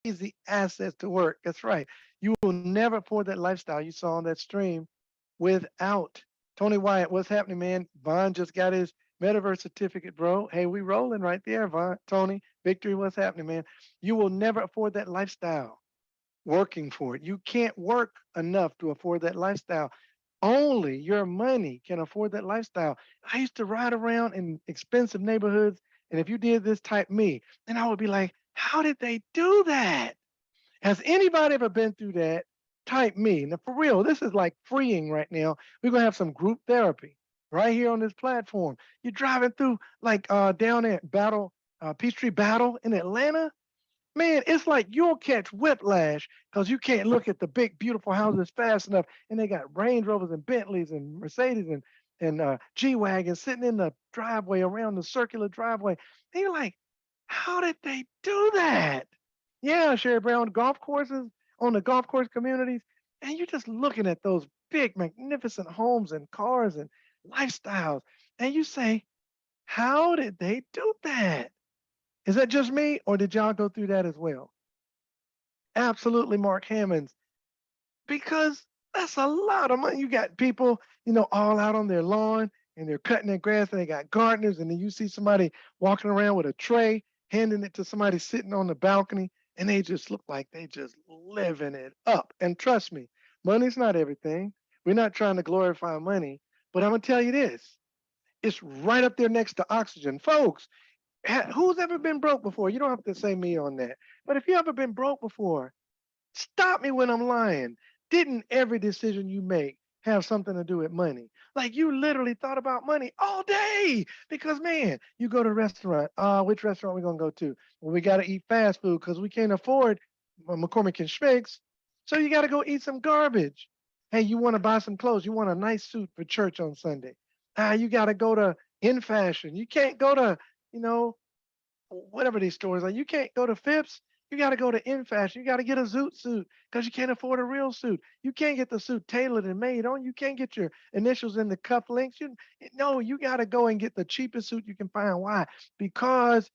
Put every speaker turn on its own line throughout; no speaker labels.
crazy assets to work. That's right. You will never afford that lifestyle you saw on that stream without. Tony Wyatt, what's happening, man? Vaughn just got his metaverse certificate, bro. Hey, we rolling right there, Vaughn. Tony, Victory, what's happening, man? You will never afford that lifestyle working for it. You can't work enough to afford that lifestyle. Only your money can afford that lifestyle. I used to ride around in expensive neighborhoods, and if you did this, type me, and I would be like, how did they do that? Has anybody ever been through that? Type me. Now, for real, this is like freeing right now. We're going to have some group therapy right here on this platform. You're driving through, like down at Peachtree Battle in Atlanta. Man, it's like you'll catch whiplash because you can't look at the big, beautiful houses fast enough. And they got Range Rovers and Bentleys and Mercedes and G Wagons sitting in the driveway around the circular driveway. And you're like, how did they do that? Yeah, Sherry Brown, golf courses on the golf course communities. And you're just looking at those big, magnificent homes and cars and lifestyles. And you say, how did they do that? Is that just me, or did y'all go through that as well? Absolutely, Mark Hammonds, because that's a lot of money. You got people, all out on their lawn and they're cutting their grass and they got gardeners, and then you see somebody walking around with a tray, handing it to somebody sitting on the balcony, and they just look like they just living it up. And trust me, money's not everything. We're not trying to glorify money, but I'm gonna tell you this: it's right up there next to oxygen, folks. Who's ever been broke before? You don't have to say me on that. But if you ever been broke before, stop me when I'm lying. Didn't every decision you make have something to do with money? Like you literally thought about money all day because man, you go to a restaurant. Which restaurant we gonna go to? Well, we gotta eat fast food because we can't afford McCormick and Schmick's. So you gotta go eat some garbage. Hey, you want to buy some clothes? You want a nice suit for church on Sunday? You gotta go to In Fashion. You can't go to you know whatever these stores are. You can't go to Phipps. You got to go to In Fashion. You got to get a Zoot suit because you can't afford a real suit. You can't get the suit tailored and made on. You can't get your initials in the cuff links. No, you got to go and get the cheapest suit you can find. Why? Because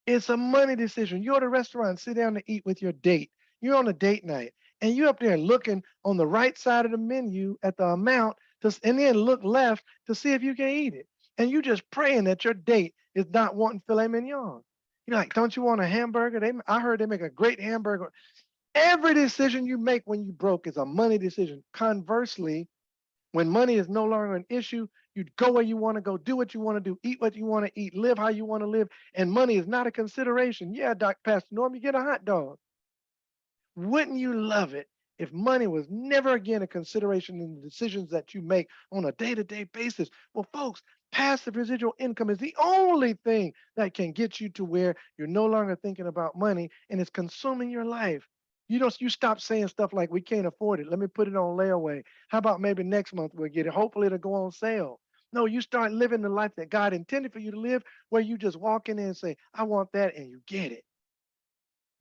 it's a money decision. You're at a restaurant, sit down to eat with your date. You're on a date night, and you're up there looking on the right side of the menu at the amount, and then look left to see if you can eat it. And you just praying that your date is not wanting filet mignon. You're like, don't you want a hamburger? I heard they make a great hamburger. Every decision you make when you broke is a money decision. Conversely, when money is no longer an issue, you go where you want to go, do what you want to do, eat what you want to eat, live how you want to live, and money is not a consideration. Yeah, Doc Pastor Norm, you get a hot dog. Wouldn't you love it if money was never again a consideration in the decisions that you make on a day to day basis? Well, folks, passive residual income is the only thing that can get you to where you're no longer thinking about money and it's consuming your life. You stop saying stuff like we can't afford it. Let me put it on layaway. How about maybe next month we'll get it? Hopefully it'll go on sale. No, you start living the life that God intended for you to live, where you just walk in there and say, I want that, and you get it.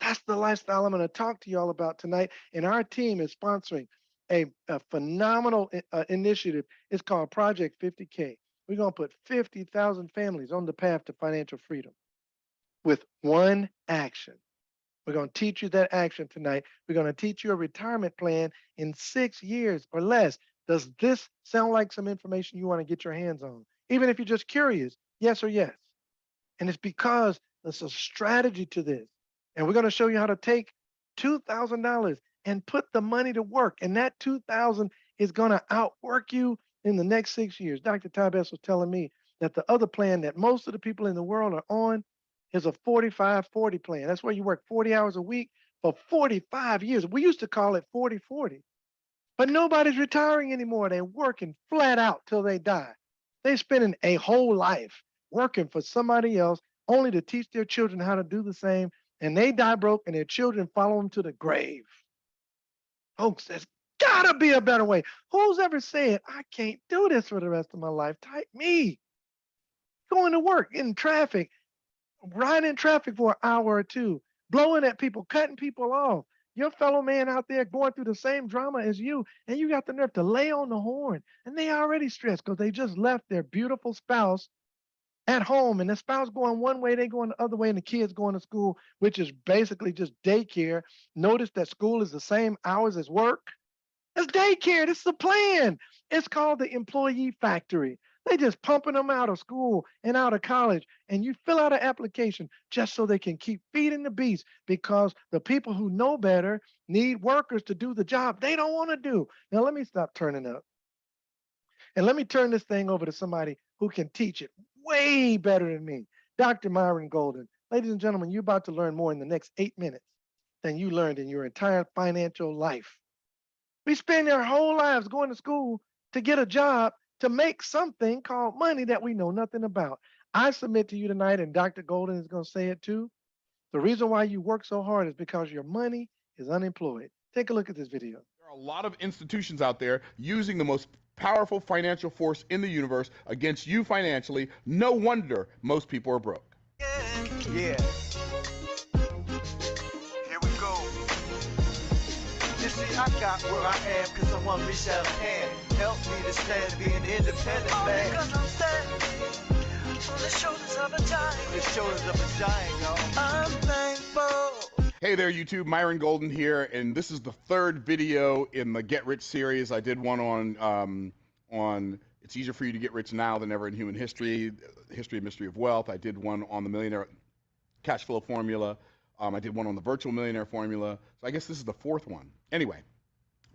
That's the lifestyle I'm going to talk to you all about tonight. And our team is sponsoring a phenomenal initiative. It's called Project 50K. We're going to put 50,000 families on the path to financial freedom with one action. We're going to teach you that action tonight. We're going to teach you a retirement plan in 6 years or less. Does this sound like some information you want to get your hands on? Even if you're just curious, yes or yes. And it's because there's a strategy to this. And we're going to show you how to take $2,000 and put the money to work. And that 2,000 is going to outwork you in the next 6 years. Dr. Tybes was telling me that the other plan that most of the people in the world are on is a 45-40 plan. That's where you work 40 hours a week for 45 years. We used to call it 40-40. But nobody's retiring anymore. They're working flat out till they die. They're spending a whole life working for somebody else only to teach their children how to do the same. And they die broke and their children follow them to the grave. Folks, there's gotta be a better way. Who's ever said, I can't do this for the rest of my life? Type me. Going to work in traffic, riding in traffic for an hour or two, blowing at people, cutting people off. Your fellow man out there going through the same drama as you, and you got the nerve to lay on the horn. And they already stressed because they just left their beautiful spouse at home and the spouse going one way, they going the other way, and the kids going to school, which is basically just daycare. Notice that school is the same hours as work. It's daycare. This is a plan. It's called the employee factory. They just pumping them out of school and out of college. And you fill out an application just so they can keep feeding the beast because the people who know better need workers to do the job they don't want to do. Now, let me stop turning up. And let me turn this thing over to somebody who can teach it way better than me, Dr. Myron Golden. Ladies and gentlemen, you're about to learn more in the next 8 minutes than you learned in your entire financial life. We spend our whole lives going to school to get a job to make something called money that we know nothing about. I submit to you tonight, and Dr. Golden is going to say it too. The reason why you work so hard is because your money is unemployed. Take a look at this video.
There are a lot of institutions out there using the most powerful financial force in the universe against you financially. No wonder most people are broke.
Yeah. Here we go. You see, I got where I am because someone reached out a hand. Help me to stand, be an independent man. Because I'm standing on the shoulders of a giant. The shoulders of a giant, y'all. I'm thankful.
Hey there, YouTube. Myron Golden here, and this is the third video in the Get Rich series. I did one on it's easier for you to get rich now than ever in human history, history and mystery of wealth. I did one on the millionaire cash flow formula. I did one on the virtual millionaire formula. So I guess this is the fourth one. Anyway,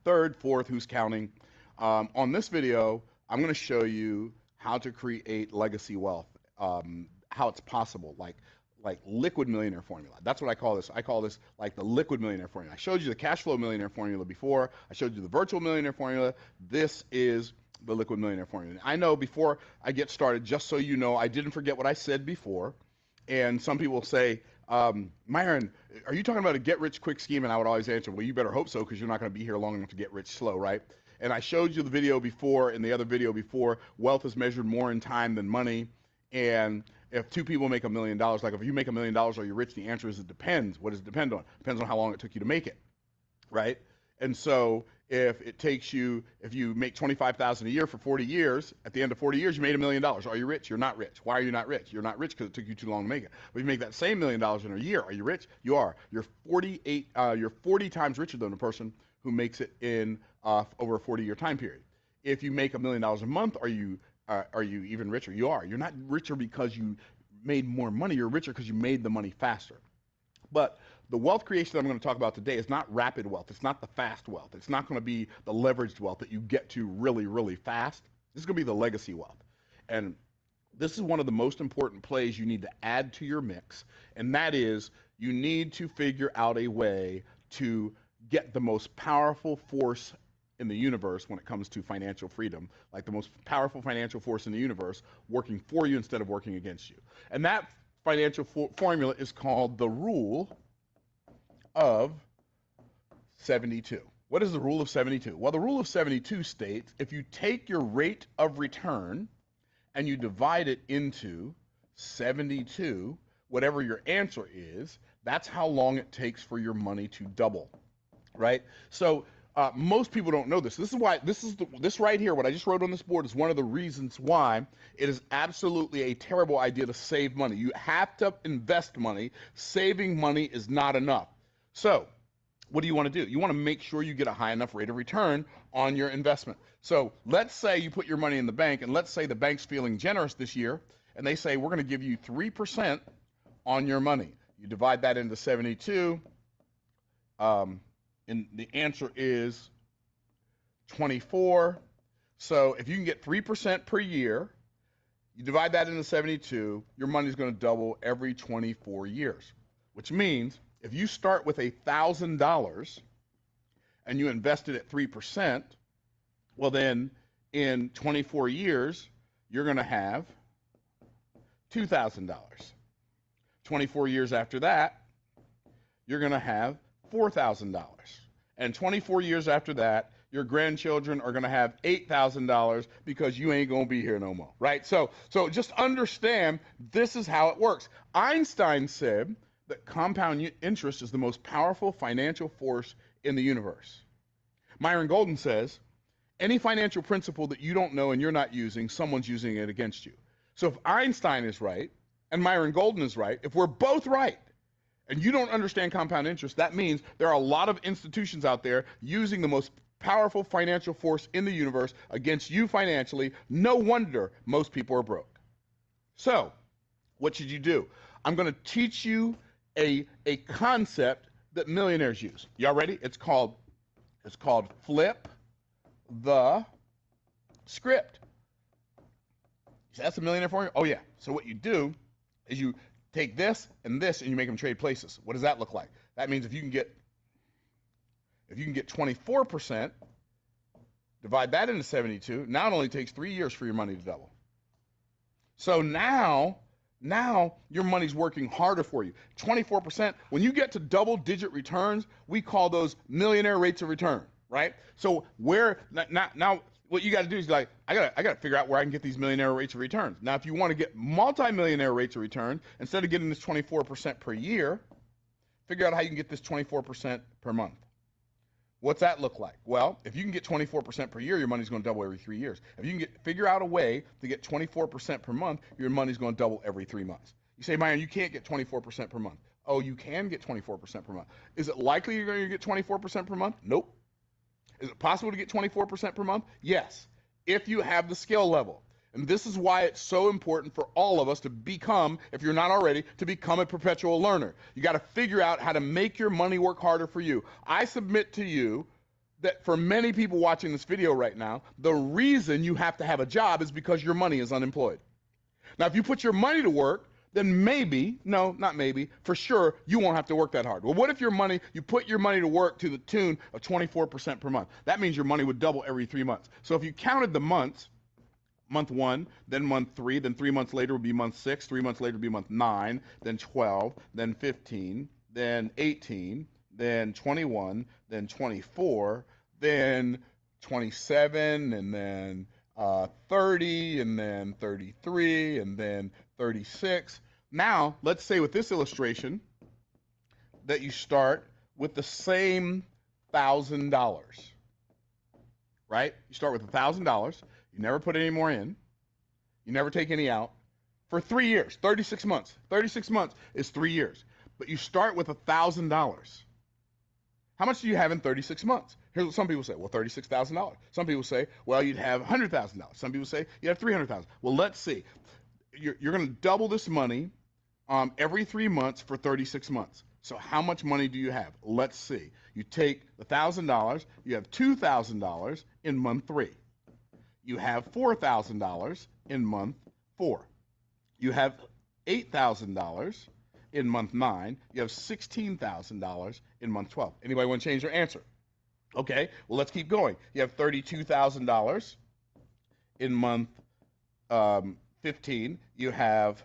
third, fourth, who's counting? On this video, I'm going to show you how to create legacy wealth, how it's possible, like liquid millionaire formula. That's what I call this. I call this like the liquid millionaire formula. I showed you the cash flow millionaire formula before. I showed you the virtual millionaire formula. This is the liquid millionaire formula. I know before I get started, just so you know, I didn't forget what I said before. And some people say, Myron, are you talking about a get rich quick scheme? And I would always answer, well, you better hope so, because you're not going to be here long enough to get rich slow, right? And I showed you the video before, and the other video before, wealth is measured more in time than money. And if two people make $1 million, like if you make $1 million, are you rich? The answer is it depends. What does it depend on? It depends on how long it took you to make it, right? And so if it takes you, if you make $25,000 a year for 40 years, at the end of 40 years, you made $1 million. Are you rich? You're not rich. Why are you not rich? You're not rich because it took you too long to make it. But if you make that same $1 million in a year, are you rich? You are. You're 40 times richer than a person who makes it in over a 40-year time period. If you make $1 million a month, are you even richer? You are. You're not richer because you made more money. You're richer because you made the money faster. But the wealth creation that I'm going to talk about today is not rapid wealth. It's not the fast wealth. It's not going to be the leveraged wealth that you get to really, really fast. This is going to be the legacy wealth. And this is one of the most important plays you need to add to your mix. And that is, you need to figure out a way to get the most powerful force in the universe when it comes to financial freedom, like the most powerful financial force in the universe working for you instead of working against you. And that financial formula is called the rule of 72. What is the rule of 72? Well, the rule of 72 states if you take your rate of return and you divide it into 72, whatever your answer is, that's how long it takes for your money to double, right? So most people don't know this. This is why this right here, what I just wrote on this board, is one of the reasons why it is absolutely a terrible idea to save money. You have to invest money. Saving money is not enough. So what do you want to do? You want to make sure you get a high enough rate of return on your investment. So let's say you put your money in the bank, and let's say the bank's feeling generous this year, and they say, we're going to give you 3% on your money. You divide that into 72, and the answer is 24. So if you can get 3% per year, you divide that into 72, your money's going to double every 24 years, which means if you start with $1,000 and you invest it at 3%, well then in 24 years, you're going to have $2,000. 24 years after that, you're going to have $4,000. And 24 years after that, your grandchildren are going to have $8,000 because you ain't going to be here no more, right? So just understand this is how it works. Einstein said that compound interest is the most powerful financial force in the universe. Myron Golden says, any financial principle that you don't know and you're not using, someone's using it against you. So if Einstein is right and Myron Golden is right, if we're both right, and you don't understand compound interest, that means there are a lot of institutions out there using the most powerful financial force in the universe against you financially. No wonder most people are broke. So what should you do? I'm going to teach you a concept that millionaires use. Y'all ready? It's called flip the script. So that's a millionaire formula? Oh yeah. So what you do is you take this and you make them trade places. What does that look like? That means if you can get 24%, divide that into 72, now it only takes 3 years for your money to double. So now your money's working harder for you. 24%, when you get to double-digit returns, we call those millionaire rates of return, right? So now what you got to do is like, I got to figure out where I can get these millionaire rates of returns. Now, if you want to get multi-millionaire rates of return, instead of getting this 24% per year, figure out how you can get this 24% per month. What's that look like? Well, if you can get 24% per year, your money's going to double every 3 years. If you can figure out a way to get 24% per month, your money's going to double every 3 months. You say, Myron, you can't get 24% per month. Oh, you can get 24% per month. Is it likely you're going to get 24% per month? Nope. Is it possible to get 24% per month? Yes, if you have the skill level. And this is why it's so important for all of us to become, if you're not already, to become a perpetual learner. You got to figure out how to make your money work harder for you. I submit to you that for many people watching this video right now, the reason you have to have a job is because your money is unemployed. Now, if you put your money to work, then maybe, no, not maybe, for sure, you won't have to work that hard. Well, what if you put your money to work to the tune of 24% per month? That means your money would double every 3 months. So if you counted the months, month 1, then month 3, then 3 months later would be month 6, 3 months later would be month 9, then 12, then 15, then 18, then 21, then 24, then 27, and then 30, and then 33, and then 36. Now, let's say with this illustration that you start with the same $1,000, right? You start with $1,000. You never put any more in. You never take any out. For 3 years, 36 months. 36 months is 3 years. But you start with $1,000. How much do you have in 36 months? Here's what some people say. Well, $36,000. Some people say, well, you'd have $100,000. Some people say you have $300,000. Well, let's see. You're going to double this money every 3 months for 36 months. So how much money do you have? Let's see. You take the $1,000. You have $2,000 in month 3. You have $4,000 in month 4. You have $8,000 in month 9. You have $16,000 in month 12. Anybody want to change their answer? Okay, well, let's keep going. You have $32,000 in month 15. You have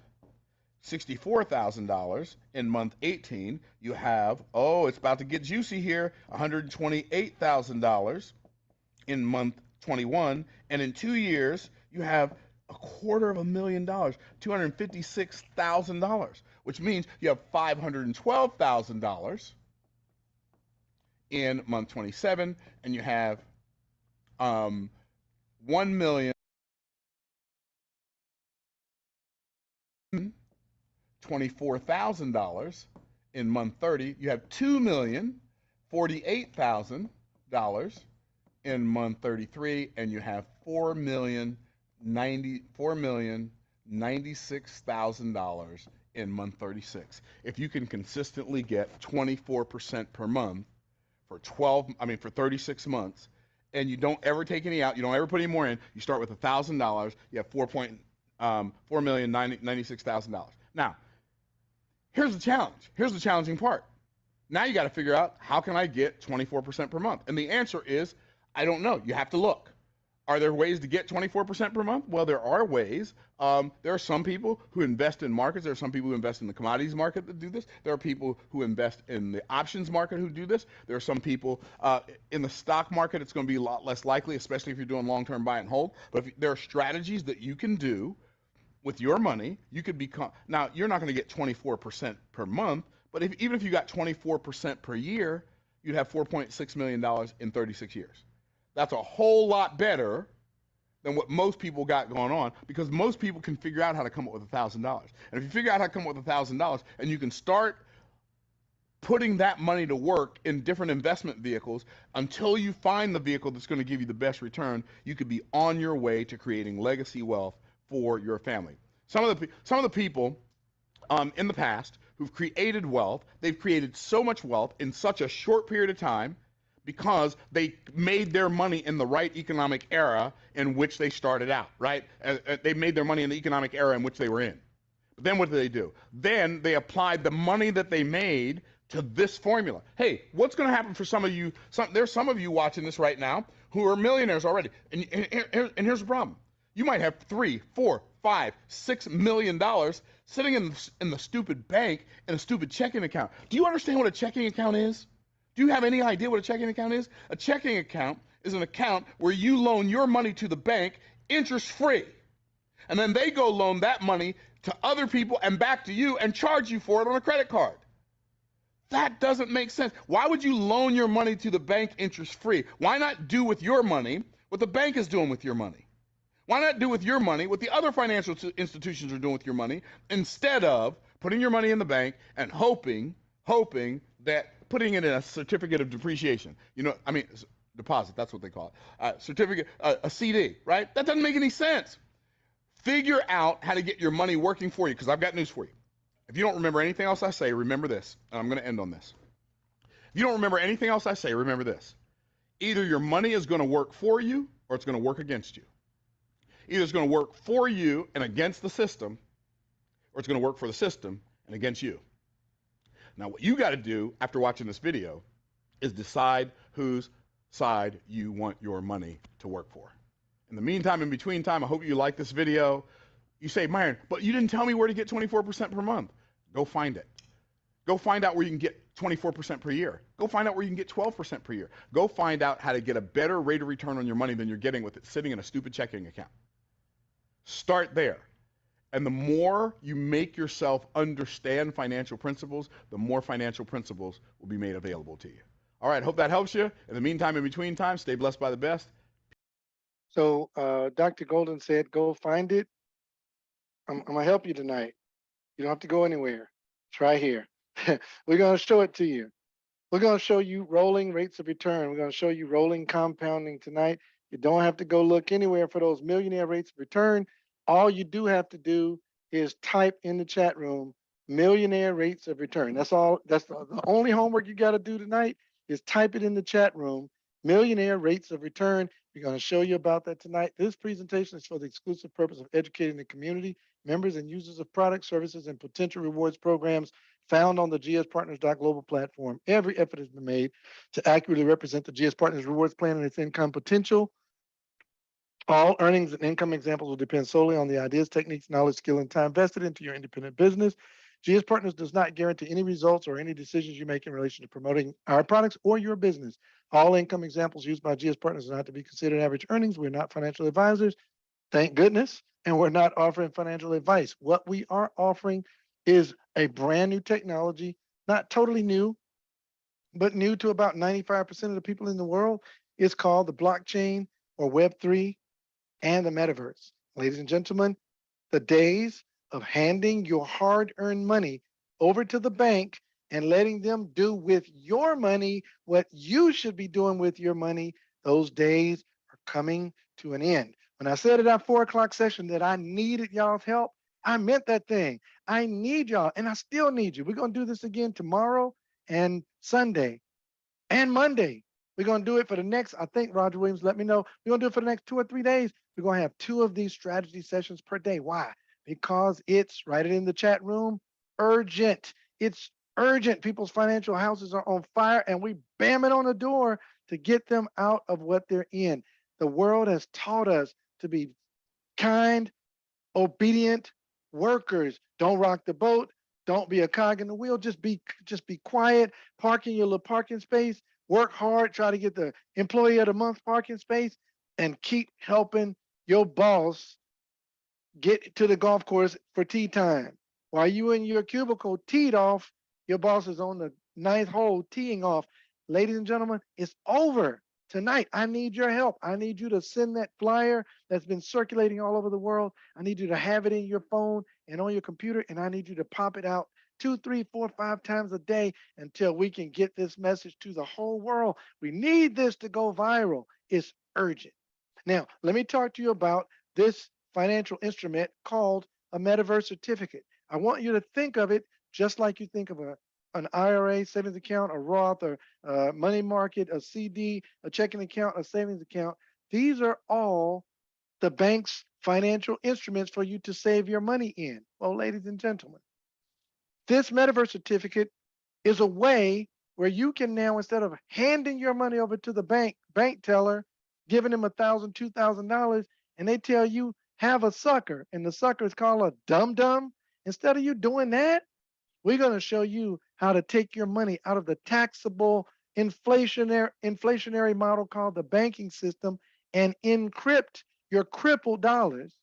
$64,000 in month 18. You have, oh, it's about to get juicy here, $128,000 in month 21. And in 2 years, you have $250,000, $256,000, which means you have $512,000 in month 27, and you have $1,024,000 in month 30. You have $2,048,000 in month 33, and you have $4,096,000 in month 36. If you can consistently get 24% per month for 36 months, and you don't ever take any out, you don't ever put any more in, you start with $1,000, you have $4,096,000. Now, here's the challenge. Here's the challenging part. Now you got to figure out, how can I get 24% per month? And the answer is, I don't know. You have to look. Are there ways to get 24% per month? Well, there are ways. There are some people who invest in markets. There are some people who invest in the commodities market that do this. There are people who invest in the options market who do this. There are some people in the stock market. It's going to be a lot less likely, especially if you're doing long-term buy and hold. But there are strategies that you can do with your money. You could become, now you're not going to get 24% per month, but even if you got 24% per year, you'd have $4.6 million in 36 years. That's a whole lot better than what most people got going on, because most people can figure out how to come up with $1,000. And if you figure out how to come up with $1,000 and you can start putting that money to work in different investment vehicles until you find the vehicle that's going to give you the best return, you could be on your way to creating legacy wealth for your family. Some of the people in the past who've created wealth, they've created so much wealth in such a short period of time because they made their money in the right economic era in which they started out, right? They made their money in the economic era in which they were in. But then what did they do? Then they applied the money that they made to this formula. Hey, what's going to happen for some of you? There's some of you watching this right now who are millionaires already. And here's the problem. You might have $3, $4, $5, $6 million sitting in the stupid bank in a stupid checking account. Do you understand what a checking account is? Do you have any idea what a checking account is? A checking account is an account where you loan your money to the bank interest-free. And then they go loan that money to other people and back to you and charge you for it on a credit card. That doesn't make sense. Why would you loan your money to the bank interest-free? Why not do with your money what the bank is doing with your money? Why not do with your money what the other financial institutions are doing with your money, instead of putting your money in the bank and hoping that putting it in a certificate of depreciation, deposit, that's what they call it, certificate, a CD, right? That doesn't make any sense. Figure out how to get your money working for you, because I've got news for you. If you don't remember anything else I say, remember this, and I'm going to end on this. If you don't remember anything else I say, remember this. Either your money is going to work for you or it's going to work against you. Either it's going to work for you and against the system, or it's going to work for the system and against you. Now, what you got to do after watching this video is decide whose side you want your money to work for. In the meantime, in between time, I hope you like this video. You say, Myron, but you didn't tell me where to get 24% per month. Go find it. Go find out where you can get 24% per year. Go find out where you can get 12% per year. Go find out how to get a better rate of return on your money than you're getting with it sitting in a stupid checking account. Start there. And the more you make yourself understand financial principles, the more financial principles will be made available to you. All right, hope that helps you. In the meantime, in between time, stay blessed by the best.
So Dr. Golden said, go find it. I'm going to help you tonight. You don't have to go anywhere. It's right here. We're going to show it to you. We're going to show you rolling rates of return. We're going to show you rolling compounding tonight. You don't have to go look anywhere for those millionaire rates of return. All you do have to do is type in the chat room, millionaire rates of return. That's all. That's the only homework you got to do tonight is type it in the chat room, millionaire rates of return. We're going to show you about that tonight. This presentation is for the exclusive purpose of educating the community, members and users of products, services, and potential rewards programs found on the gspartners.global platform. Every effort has been made to accurately represent the GS Partners Rewards Plan and its income potential. All earnings and income examples will depend solely on the ideas, techniques, knowledge, skill, and time vested into your independent business. GS Partners does not guarantee any results or any decisions you make in relation to promoting our products or your business. All income examples used by GS Partners are not to be considered average earnings. We're not financial advisors, thank goodness, and we're not offering financial advice. What we are offering is a brand new technology, not totally new, but new to about 95% of the people in the world. It's called the blockchain or Web3 and the metaverse. Ladies and gentlemen, the days of handing your hard-earned money over to the bank and letting them do with your money what you should be doing with your money, those days are coming to an end. When I said at our 4 o'clock session that I needed y'all's help, I meant that thing. I need y'all, and I still need you. We're going to do this again tomorrow and Sunday and Monday. We're going to do it for the next, I think Roger Williams let me know, we're going to do it for the next 2 or 3 days. We're going to have 2 of these strategy sessions per day. Why? Because it's, write it in the chat room, urgent. It's urgent. People's financial houses are on fire, and we bam it on the door to get them out of what they're in. The world has taught us to be kind, obedient workers. Don't rock the boat. Don't be a cog in the wheel. Just be quiet. Park in your little parking space. Work hard. Try to get the employee of the month parking space, and keep helping your boss get to the golf course for tee time. While you in your cubicle teed off, your boss is on the 9th hole teeing off. Ladies and gentlemen, it's over. Tonight, I need your help. I need you to send that flyer that's been circulating all over the world. I need you to have it in your phone and on your computer, and I need you to pop it out 2, 3, 4, 5 times a day until we can get this message to the whole world. We need this to go viral. It's urgent. Now, let me talk to you about this financial instrument called a metaverse certificate. I want you to think of it just like you think of an IRA, savings account, a Roth, or money market, a CD, a checking account, a savings account. These are all the bank's financial instruments for you to save your money in. Well, ladies and gentlemen, this metaverse certificate is a way where you can now, instead of handing your money over to the bank teller, giving them $1,000, $2,000, and they tell you have a sucker, and the sucker is called a dum dum. Instead of you doing that, we're going to show you how to take your money out of the taxable inflationary model called the banking system and encrypt your crippled dollars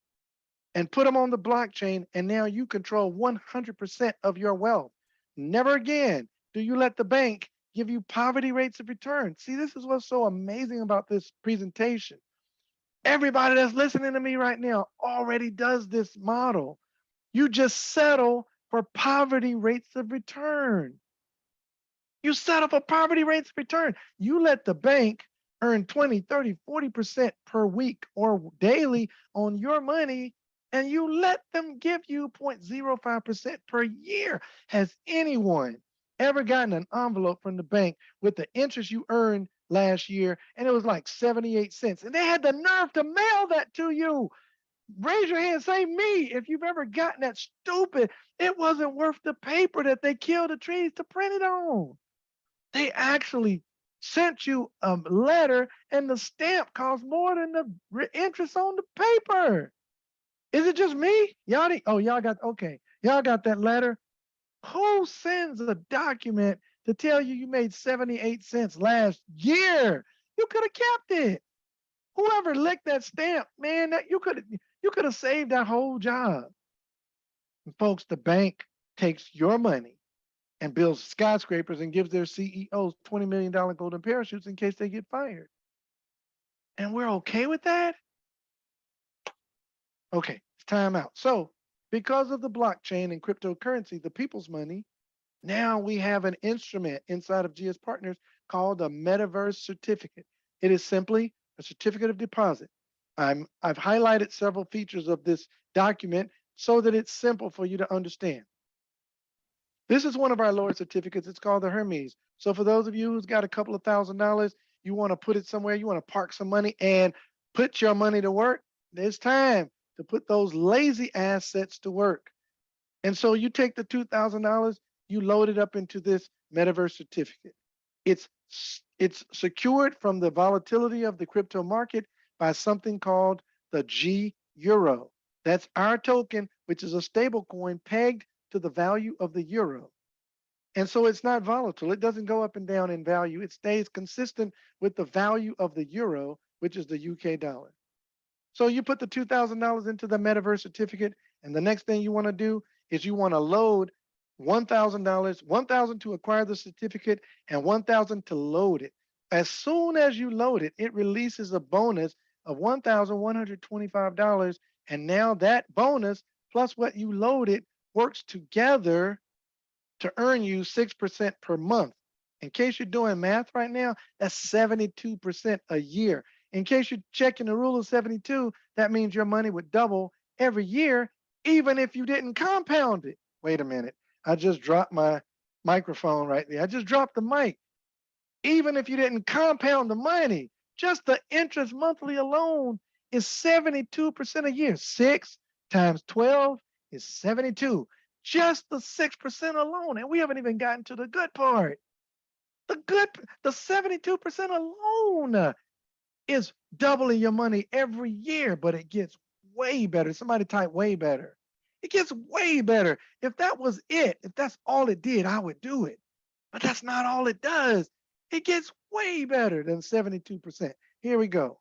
and put them on the blockchain. And now you control 100% of your wealth. Never again do you let the bank give you poverty rates of return. See, this is what's so amazing about this presentation. Everybody that's listening to me right now already does this model. You just settle for poverty rates of return. You settle for poverty rates of return. You let the bank earn 20, 30, 40% per week or daily on your money, and you let them give you 0.05% per year. Has anyone ever gotten an envelope from the bank with the interest you earned last year, and it was like 78 cents, and they had the nerve to mail that to you? Raise your hand, say me, if you've ever gotten that stupid. It wasn't worth the paper that they killed the trees to print it on. They actually sent you a letter, and the stamp cost more than the interest on the paper. Is it just me? Y'all got, okay. Y'all got that letter? Who sends a document to tell you you made 78 cents last year? You could have kept it. Whoever licked that stamp, man, that you could have saved that whole job. And folks, the bank takes your money and builds skyscrapers and gives their CEOs $20 million golden parachutes in case they get fired. And we're okay with that? Okay, it's time out. So, because of the blockchain and cryptocurrency, the people's money, now we have an instrument inside of GS Partners called a Metaverse Certificate. It is simply a certificate of deposit. I've highlighted several features of this document so that it's simple for you to understand. This is one of our lower certificates. It's called the Hermes. So for those of you who's got a couple of $1,000, you want to put it somewhere, you want to park some money and put your money to work, it's time to put those lazy assets to work. And so you take the $2,000, you load it up into this metaverse certificate. It's secured from the volatility of the crypto market by something called the G Euro. That's our token, which is a stable coin pegged to the value of the euro. And so it's not volatile. It doesn't go up and down in value. It stays consistent with the value of the euro, which is the UK dollar. So you put the $2,000 into the metaverse certificate, and the next thing you want to do is you want to load $1,000, $1,000 to acquire the certificate and $1,000 to load it. As soon as you load it, it releases a bonus of $1,125, and now that bonus plus what you loaded works together to earn you 6% per month. In case you're doing math right now, that's 72% a year. In case you're checking the rule of 72, that means your money would double every year, even if you didn't compound it. Wait a minute. I just dropped my microphone right there. I just dropped the mic. Even if you didn't compound the money, just the interest monthly alone is 72% a year. 6 times 12 is 72. Just the 6% alone. And we haven't even gotten to the good part. The 72% alone is doubling your money every year, but it gets way better. Somebody type way better. It gets way better. If that was it, if that's all it did, I would do it. But that's not all it does. It gets way better than 72%. Here we go.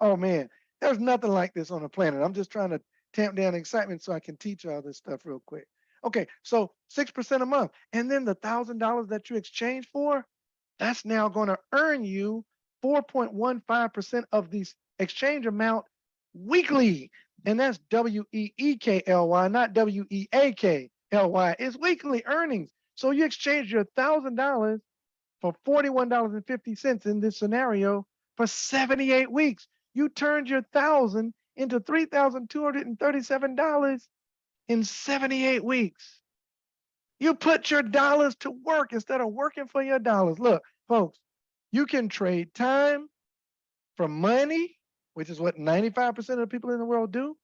Oh man, there's nothing like this on the planet. I'm just trying to tamp down excitement so I can teach you all this stuff real quick. Okay, so 6% a month. And then the $1,000 that you exchange for, that's now going to earn you 4.15% of the exchange amount weekly. And that's WEEKLY, not WEAKLY. It's weekly earnings. So you exchange your $1,000 for $41.50 in this scenario for 78 weeks. You turned your 1,000 into $3,237 in 78 weeks. You put your dollars to work instead of working for your dollars. Look, folks, you can trade time for money, which is what 95% of the people in the world do,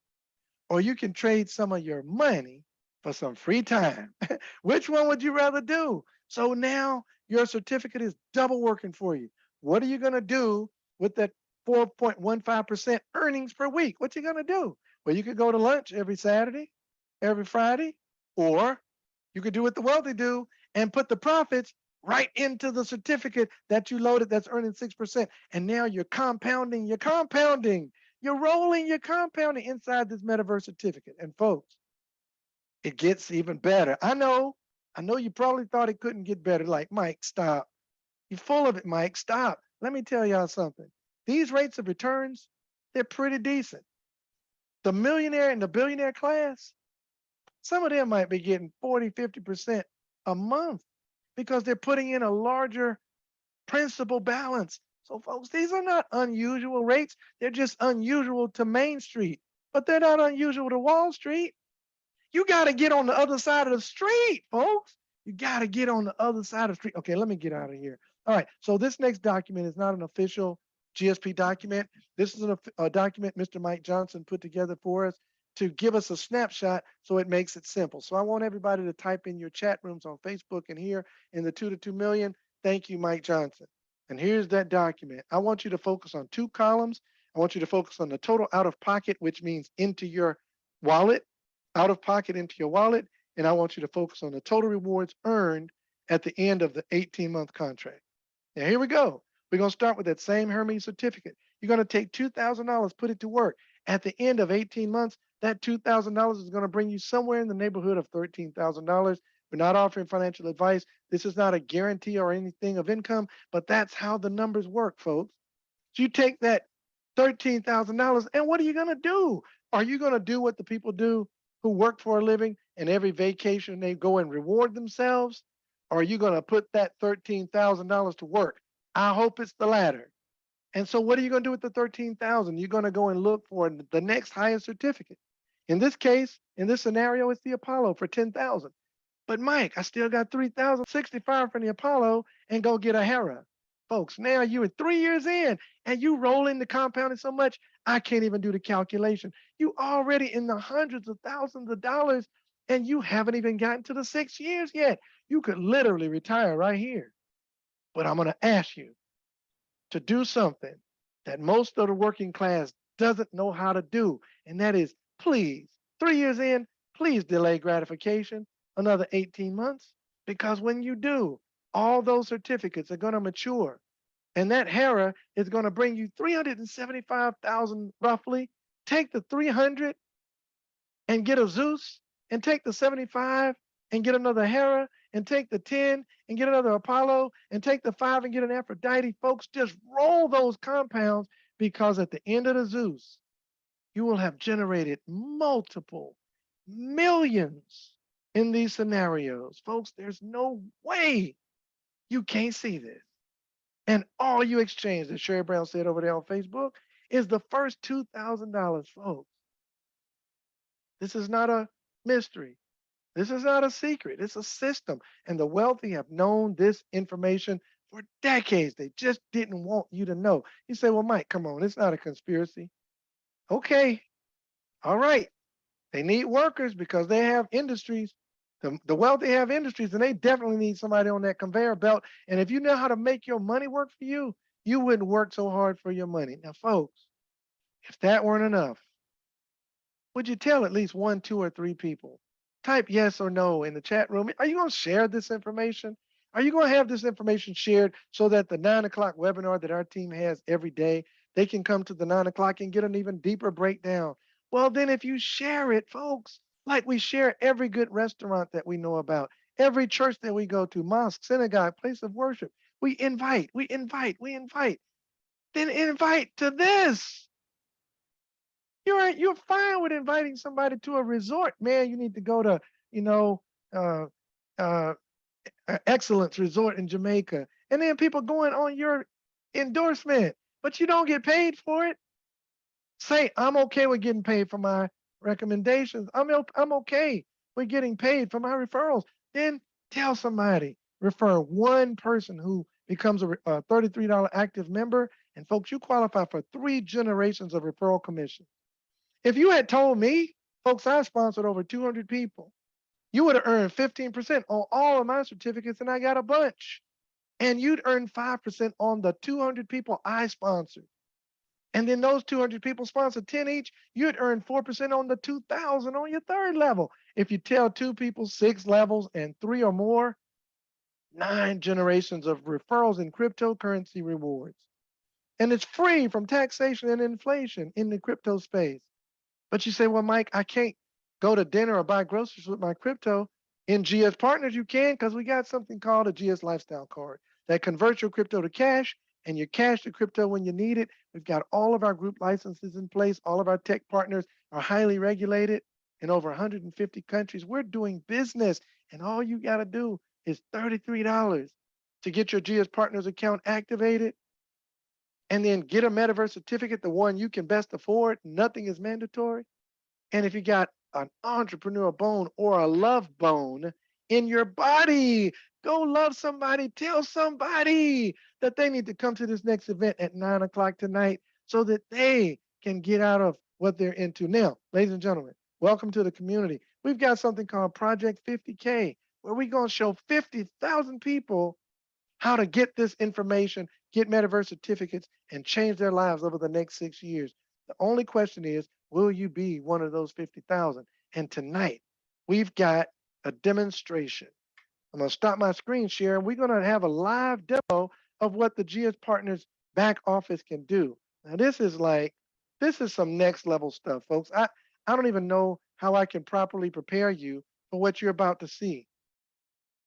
or you can trade some of your money for some free time. Which one would you rather do? So now your certificate is double working for you. What are you going to do with that 4.15% earnings per week? What you going to do? Well, you could go to lunch every Saturday, every Friday, or you could do what the wealthy do and put the profits right into the certificate that you loaded that's earning 6%. And now you're compounding, you're rolling, you're compounding inside this metaverse certificate. And folks, it gets even better. I know you probably thought it couldn't get better. Like, Mike, stop. You're full of it, Mike. Stop. Let me tell y'all something. These rates of returns, they're pretty decent. The millionaire and the billionaire class, some of them might be getting 40, 50% a month because they're putting in a larger principal balance. So, folks, these are not unusual rates. They're just unusual to Main Street, but they're not unusual to Wall Street. You got to get on the other side of the street, folks. You got to get on the other side of the street. Okay, let me get out of here. All right, so this next document is not an official GSP document. This is a document Mr. Mike Johnson put together for us to give us a snapshot so it makes it simple. So I want everybody to type in your chat rooms on Facebook and here in the 2 to 2 million. Thank you, Mike Johnson. And here's that document. I want you to focus on 2 columns. I want you to focus on the total out of pocket, which means into your wallet, out of pocket into your wallet. And I want you to focus on the total rewards earned at the end of the 18-month contract. Now, here we go. We're going to start with that same Hermes certificate. You're going to take $2,000, put it to work. At the end of 18 months, that $2,000 is going to bring you somewhere in the neighborhood of $13,000. We're not offering financial advice. This is not a guarantee or anything of income, but that's how the numbers work, folks. So you take that $13,000, and what are you going to do? Are you going to do what the people do who work for a living and every vacation they go and reward themselves? Or are you going to put that $13,000 to work? I hope it's the latter. And so what are you going to do with the 13,000? You're going to go and look for the next highest certificate. In this case, in this scenario, it's the Apollo for 10,000. But Mike, I still got 3,065 from the Apollo and go get a Hera. Folks, now you're 3 years in and you roll into compounding so much, I can't even do the calculation. You already in the hundreds of thousands of dollars and you haven't even gotten to the 6 years yet. You could literally retire right here. But I'm going to ask you to do something that most of the working class doesn't know how to do. And that is, please, 3 years in, please delay gratification another 18 months. Because when you do, all those certificates are going to mature. And that Hera is going to bring you 375,000 roughly. Take the 300 and get a Zeus, and take the 75 and get another Hera, and take the 10 and get another Apollo, and take the 5 and get an Aphrodite. Folks, just roll those compounds, because at the end of the Zeus, you will have generated multiple millions in these scenarios. Folks, there's no way you can't see this. And all you exchange, as Sherry Brown said over there on Facebook, is the first $2,000, folks. This is not a mystery. This is not a secret. It's a system. And the wealthy have known this information for decades. They just didn't want you to know. You say, well, Mike, come on, it's not a conspiracy. Okay. All right. They need workers because they have industries. The wealthy have industries, and they definitely need somebody on that conveyor belt. And if you know how to make your money work for you, you wouldn't work so hard for your money. Now, folks, if that weren't enough, would you tell at least 1, 2, or 3 people? Type yes or no in the chat room. Are you going to share this information? Are you going to have this information shared so that the 9 o'clock webinar that our team has every day, they can come to the 9 o'clock and get an even deeper breakdown? Well, then if you share it, folks, like we share every good restaurant that we know about, every church that we go to, mosque, synagogue, place of worship, we invite. then invite to this. You're fine with inviting somebody to a resort, man. You need to go to, you know, uh, uh, Excellence Resort in Jamaica, and then people going on your endorsement, but you don't get paid for it. Say, I'm okay with getting paid for my recommendations. I'm okay with getting paid for my referrals. Then tell somebody, refer one person who becomes a $33 active member, and folks, you qualify for 3 generations of referral commission. If you had told me, folks, I sponsored over 200 people, you would have earned 15% on all of my certificates, and I got a bunch. And you'd earn 5% on the 200 people I sponsored. And then those 200 people sponsored 10 each, you'd earn 4% on the 2,000 on your third level. If you tell 2 people 6 levels and 3 or more, 9 generations of referrals and cryptocurrency rewards. And it's free from taxation and inflation in the crypto space. But you say, well, Mike, I can't go to dinner or buy groceries with my crypto. In GS Partners, you can, because we got something called a GS Lifestyle Card that converts your crypto to cash, and you cash the crypto when you need it. We've got all of our group licenses in place. All of our tech partners are highly regulated in over 150 countries. We're doing business, and all you got to do is $33 to get your GS Partners account activated, and then get a metaverse certificate, the one you can best afford. Nothing is mandatory. And if you got an entrepreneur bone or a love bone in your body, go love somebody. Tell somebody that they need to come to this next event at 9 o'clock tonight so that they can get out of what they're into. Now, ladies and gentlemen, welcome to the community. We've got something called Project 50K, where we're going to show 50,000 people how to get this information, get metaverse certificates, and change their lives over the next 6 years. The only question is, will you be one of those 50,000? And tonight, we've got a demonstration. I'm going to stop my screen share, and we're going to have a live demo of what the GS Partners back office can do. Now, this is some next level stuff, folks. I don't even know how I can properly prepare you for what you're about to see.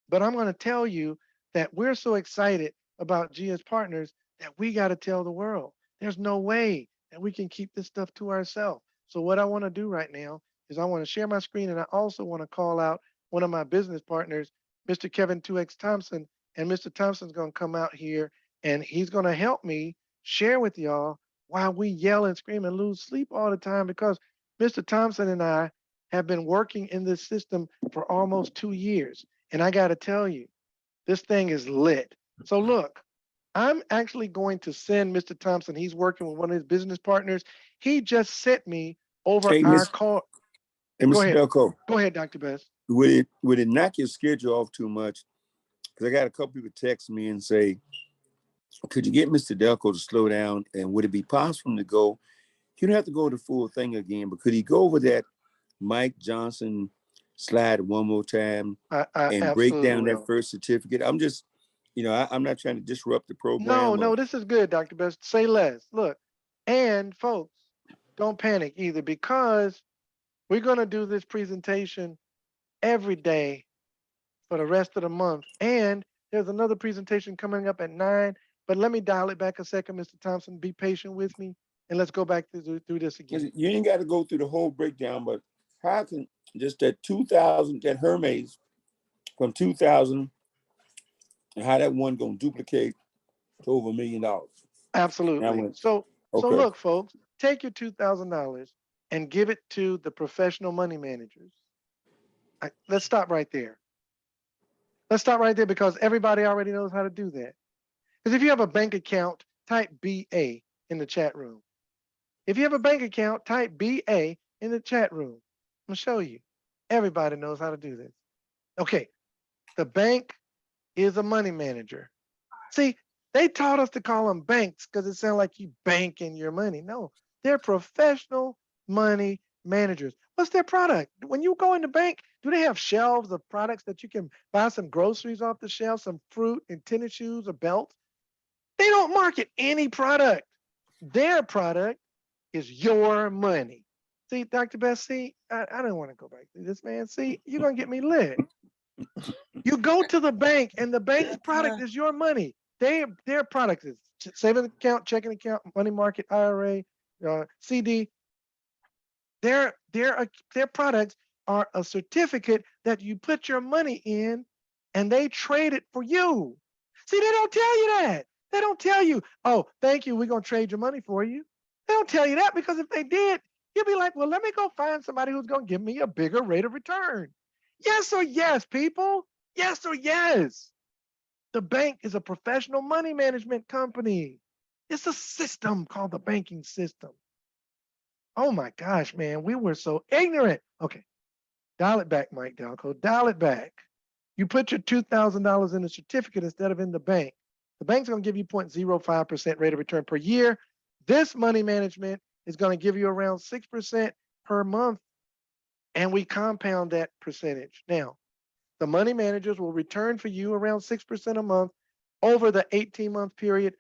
But I'm going to tell you that we're so excited about GS Partners that we got to tell the world. There's no way that we can keep this stuff to ourselves. So what I want to do right now is I want to share my screen, and I also want to call out one of my business partners, Mr. Kevin 2X Thompson. And Mr. Thompson's going to come out here, and he's going to help me share with y'all why we yell and scream and lose sleep all the time, because Mr. Thompson and I have been working in this system for almost 2 years. And I got to tell you, this thing is lit. So look, I'm actually going to send Mr. Thompson. He's working with one of his business partners. He just sent me over
Hey,
our call.
Hey,
Go
Mr.
ahead.
Delco,
Go ahead, Dr. Best.
would it knock your schedule off too much? Because I got a couple people text me and say, could you get Mr. Delco to slow down? And would it be possible to go? You don't have to go the full thing again, but could he go over that Mike Johnson slide one more time
I
and break
absolutely
down that
will.
first certificate? I'm just, I'm not trying to disrupt the
No,
program.
no, this is good, Dr. Best. Say less. Look, and folks, don't panic either, because we're going to do this presentation every day for the rest of the month. And there's another presentation coming up at 9. But let me dial it back a second, Mr. Thompson. Be patient with me, and let's go back through this again.
You ain't got to go through the whole breakdown, but how can just that 2000, that Hermes from 2000, and how that one going to duplicate to over $1 million? And I
Absolutely.
went,
So
okay.
look, folks, take your $2,000 and give it to the professional money managers. Let's stop right there. Let's stop right there, because everybody already knows how to do that. Because if you have a bank account, type BA in the chat room. If you have a bank account, type BA in the chat room. I'm going to show you. Everybody knows how to do this. Okay, the bank is a money manager. See, they taught us to call them banks because it sounds like you bank in your money. No, they're professional money managers. What's their product? When you go in the bank, do they have shelves of products that you can buy some groceries off the shelf, some fruit and tennis shoes or belts? They don't market any product. Their product is your money. See, Dr. Best, I don't want to go back to this, man. See, you're going to get me lit. You go to the bank, and the bank's product is your money. Their product is savings account, checking account, money market, IRA, CD. Their products are a certificate that you put your money in, and they trade it for you. See, they don't tell you that. They don't tell you, oh, thank you, we're gonna trade your money for you. They don't tell you that, because if they did, you'd be like, well, let me go find somebody who's gonna give me a bigger rate of return. Yes or yes, people. Yes or yes. The bank is a professional money management company. It's a system called the banking system. Oh my gosh, man, we were so ignorant. Okay, dial it back, Mike Dalco. Dial it back. You put your $2,000 in a certificate instead of in the bank. The bank's going to give you 0.05% rate of return per year. This money management is going to give you around 6% per month, and we compound that percentage. Now, the money managers will return for you around 6% a month over the 18-month period,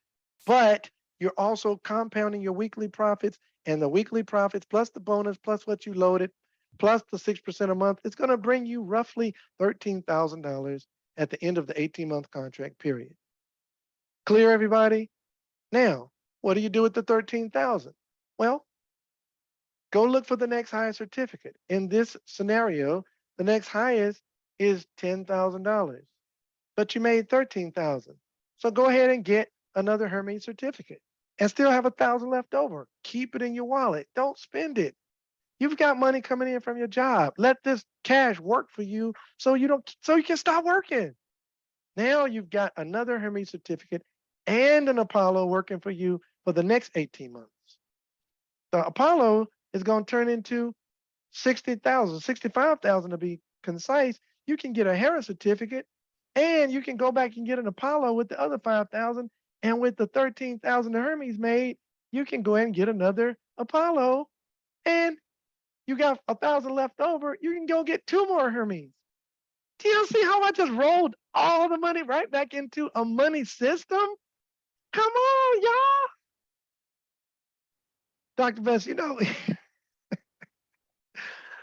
but you're also compounding your weekly profits, and the weekly profits plus the bonus plus what you loaded plus the 6% a month, it's going to bring you roughly $13,000 at the end of the 18-month contract period. Clear, everybody? Now, what do you do with the $13,000? Well, go look for the next highest certificate. In this scenario, the next highest is $10,000, but you made $13,000. So go ahead and get another Hermes certificate and still have $1,000 left over. Keep it in your wallet. Don't spend it. You've got money coming in from your job. Let this cash work for you so you can stop working. Now you've got another Hermes certificate and an Apollo working for you for the next 18 months. The Apollo is going to turn into 60,000, 65,000 to be concise. You can get a Harris certificate, and you can go back and get an Apollo with the other 5,000, and with the 13,000 the Hermes made, you can go ahead and get another Apollo, and you got 1,000 left over. You can go get 2 more Hermes. Do you see how I just rolled all the money right back into a money system? Come on, y'all. Dr. Best,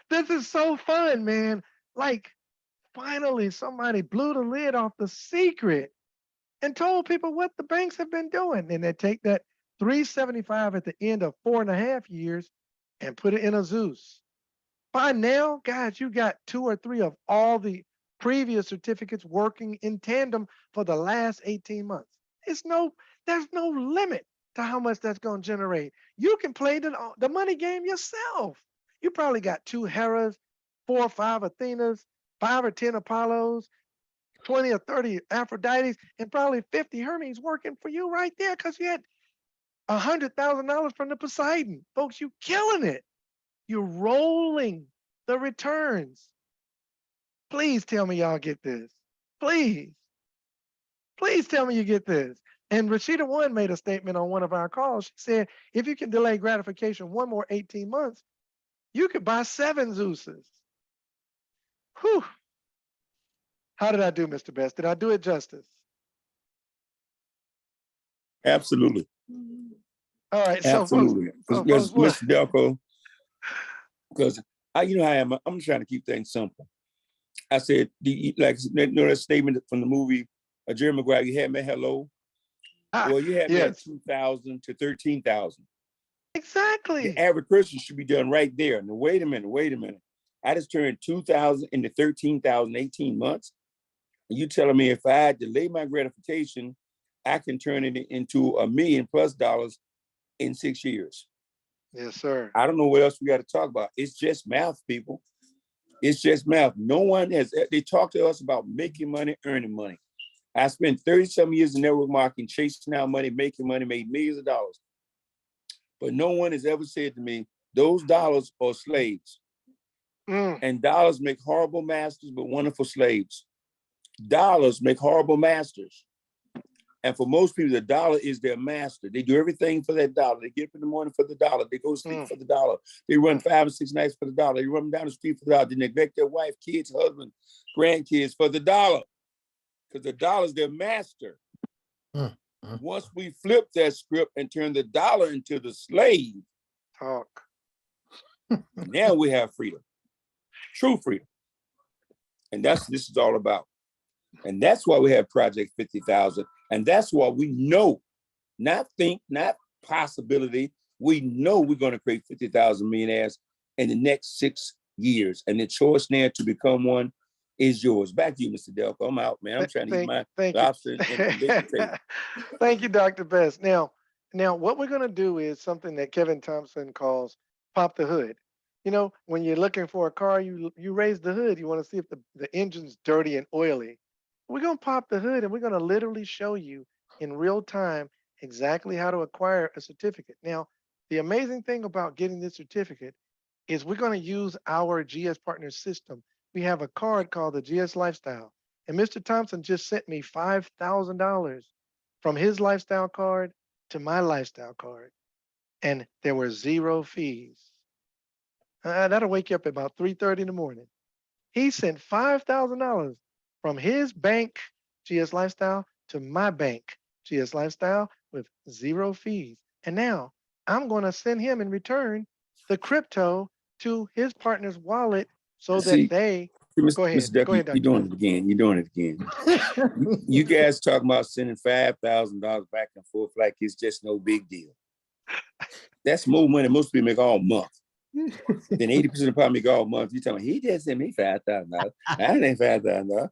this is so fun, man. Like, finally, somebody blew the lid off the secret and told people what the banks have been doing. And they take that 375 at the end of 4.5 years and put it in a Zeus. By now, guys, you got 2 or 3 of all the previous certificates working in tandem for the last 18 months. There's no limit to how much that's going to generate. You can play the money game yourself. You probably got 2 Heras, 4 or 5 Athenas, 5 or 10 Apollos, 20 or 30 Aphrodites, and probably 50 Hermes working for you right there, because you had $100,000 from the Poseidon. Folks, you killing it. You're rolling the returns. Please tell me y'all get this. Please. Please tell me you get this. And Rashida One made a statement on one of our calls. She said, if you can delay gratification 1 more 18 months, you could buy 7 Zeuses. Whew. How did I do, Mr. Best? Did I do it justice?
Absolutely.
All right.
Absolutely.
So
Because
folks,
Mr. Delco, because I am. I'm trying to keep things simple. I said, that statement from the movie, Jerry Maguire, you had me hello. Well, you had me at 2,000 to 13,000.
Exactly.
The average person should be done right there. Now, wait a minute. I just turned 2,000 into 13,000, 18 months. And you telling me if I delay my gratification, I can turn it into $1 million+ in 6 years.
Yes, sir.
I don't know what else we got to talk about. It's just math, people. It's just math. No one they talk to us about making money, earning money. I spent 30-some years in network marketing, chasing out money, making money, made millions of dollars. But no one has ever said to me, those dollars are slaves. And dollars make horrible masters, but wonderful slaves. Dollars make horrible masters. And for most people, the dollar is their master. They do everything for that dollar. They get up in the morning for the dollar. They go to sleep for the dollar. They run 5 or 6 nights for the dollar. They run down the street for the dollar. They neglect their wife, kids, husband, grandkids for the dollar. Because the dollar is their master. Once we flip that script and turn the dollar into the slave, now we have freedom. True freedom. And that's what this is all about. And that's why we have Project 50,000. And that's why we know Not think, not possibility. We know we're going to create 50,000 millionaires in the next 6 years. And the choice now to become one is yours. Back to you, Mr. Delco. I'm out, man. I'm trying to eat my
Thank
lobster
you.
and baked potato.
Thank you, Dr. Best. Now, what we're going to do is something that Kevin Thompson calls pop the hood. You know, when you're looking for a car, you raise the hood. You want to see if the engine's dirty and oily. We're going to pop the hood and we're going to literally show you in real time exactly how to acquire a certificate. Now, the amazing thing about getting this certificate is we're going to use our GS Partner system. We have a card called the GS Lifestyle. And Mr. Thompson just sent me $5,000 from his lifestyle card to my lifestyle card. And there were zero fees. That'll wake you up at about 3:30 in the morning. He sent $5,000 from his bank, GS Lifestyle, to my bank, GS Lifestyle, with zero fees. And now I'm going to send him in return the crypto to his partner's wallet so that they go ahead.
Mr. Duck,
Go ahead,
you're
Dr.
doing it again. You're doing it again. You guys talking about sending $5,000 back and forth like it's just no big deal. That's more money most people make all month. Then 80% of the people make all month. You tell me he just sent me $5,000. I ain't $5,000.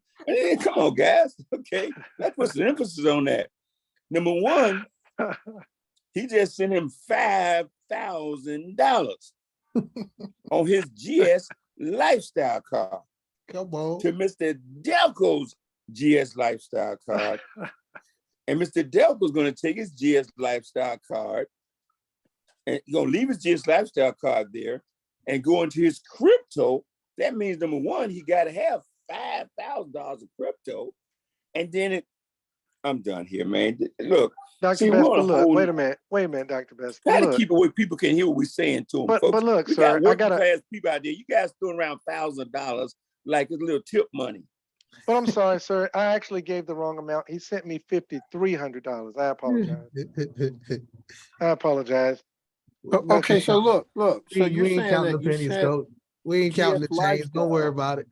Come on, guys. Okay, let's put some emphasis on that. Number one, he just sent him $5,000 on his GS Lifestyle card.
Come on.
To Mr. Delco's GS Lifestyle card. And Mr. Delco's going to take his GS Lifestyle card and he's going to leave his GS Lifestyle card there and go into his crypto. That means, number one, he got to have $5,000 of crypto. And then I'm done here, man. Look,
Dr.
see,
Best,
we're on a
look,
whole,
wait a minute, Dr. Best.
try to
Look,
keep it where people can hear what we're saying to them,
but
folks.
look,
we
sir,
got working class people out there. You guys throwing around $1,000 like it's a little tip money.
But I'm sorry, sir. I actually gave the wrong amount. He sent me $5,300. I apologize. I apologize.
Okay, so look. So you're
we ain't
saying
counting the
that you
pennies,
sent
Coach. We ain't counting the
GS
change. Don't worry
Lifestyle.
about it.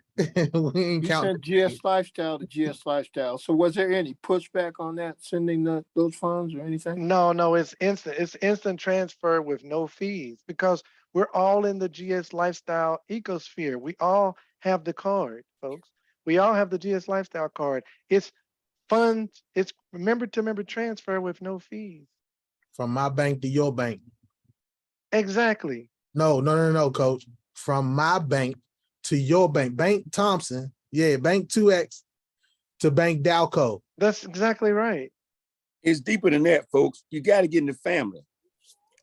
We ain't
You
counting.
sent GS Lifestyle to GS Lifestyle. So was there any pushback on that, sending those funds or anything?
No, it's instant. It's instant transfer with no fees because we're all in the GS Lifestyle ecosphere. We all have the card, folks. We all have the GS Lifestyle card. It's funds. It's member to member transfer with no fees.
From my bank to your bank.
Exactly.
No, Coach. From my bank to your bank. Bank Thompson. Yeah, Bank 2X to Bank Dalco.
That's exactly right.
It's deeper than that, folks. You got to get in the family.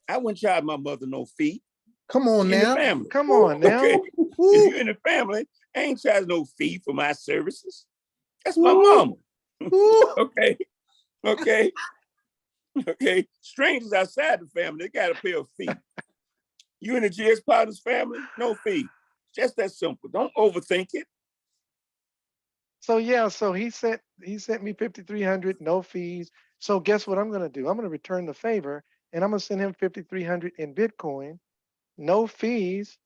I wouldn't charge my mother no fee.
Come on
In the
now.
family.
Come on now.
Okay. If you're in the family, I ain't charging no fee for my services. That's my mama. Okay. Strangers outside the family, they got to pay a fee. You in the GS Partners family, no fee. Just that simple. Don't overthink it.
So yeah, so he sent me 5,300, no fees. So guess what I'm gonna do? I'm gonna return the favor and I'm gonna send him 5,300 in Bitcoin, no fees.